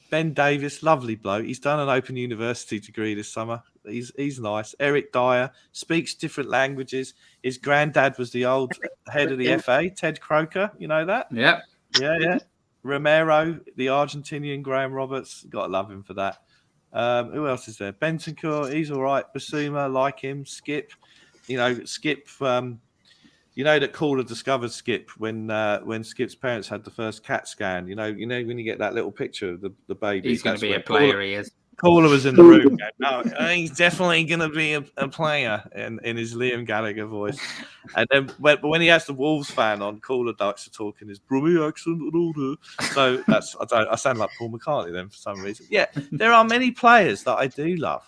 Ben Davis, lovely bloke. He's done an Open University degree this summer. He's nice. Eric Dyer speaks different languages. His granddad was the old head of the FA, Ted Croker. You know that? Yeah. Yeah. Romero, the Argentinian Graham Roberts. Got to love him for that. Who else is there? Bentancur, he's all right. Basuma, like him. Skip. Skip. That Caller discovered Skip when Skip's parents had the first CAT scan. When you get that little picture of the baby. He's going to be a player. He is. Caller was in the room. No, he's definitely going to be a player in his Liam Gallagher voice. And then when he has the Wolves fan on, Caller likes to talk in his Brummie accent and all that. So I sound like Paul McCartney then for some reason. Yeah, there are many players that I do love.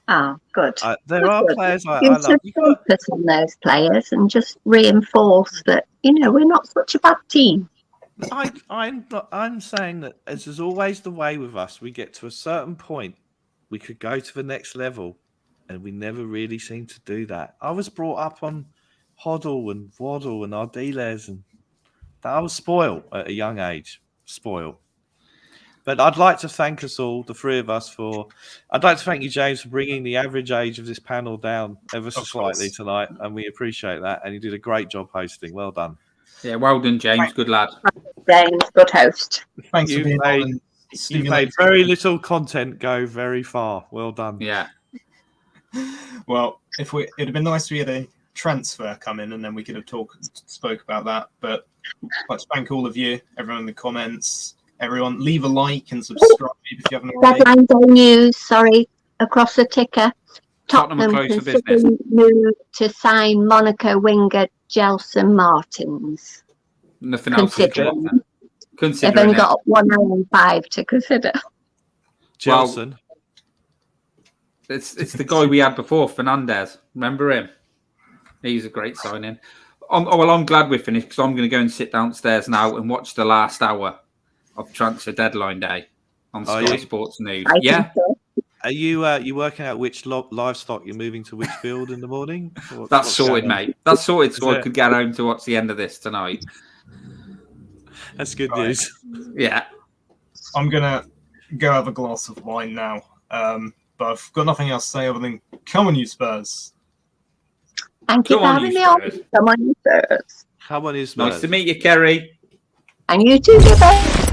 Oh, good. There are players I You love. should focus on those players and just reinforce that, we're not such a bad team. I'm saying that as is always the way with us, we get to a certain point, we could go to the next level, and we never really seem to do that. I was brought up on Hoddle and Waddle and Ardiles, and I was spoiled at a young age. Spoiled. But I'd like to thank us all, the three of us, I'd like to thank you, James, for bringing the average age of this panel down ever so slightly tonight, and we appreciate that. And you did a great job hosting. Well done. Yeah, well done, James. Good lad. James, good host. Thanks for being on. And you've made very little content go very far. Well done. Yeah. Well, it'd have been nice if we had a transfer come in, and then we could have spoke about that. But let's thank all of you, everyone in the comments. Everyone, leave a like and subscribe if you haven't already. Deadline day news, across the ticker. Tottenham close for business. considering move to sign Monaco winger Gelson Martins. Nothing else. Considering they've Considering only it. got 1 hour and 5 to consider. Gelson. It's the guy we had before, Fernandez. Remember him? He's a great signing. I'm glad we're finished because I'm going to go and sit downstairs now and watch the last hour of transfer deadline day on Sky Sports News. I think so. Are you working out which livestock you're moving to which field in the morning? That's sorted, mate. That's sorted, so I could get home to watch the end of this tonight. That's good news. Yeah. I'm gonna go have a glass of wine now, but I've got nothing else to say other than come on, you Spurs. Thank you for having me on. Come on, you Spurs. Come on, you Spurs. Nice to meet you, Kerry. And you too, Jibber.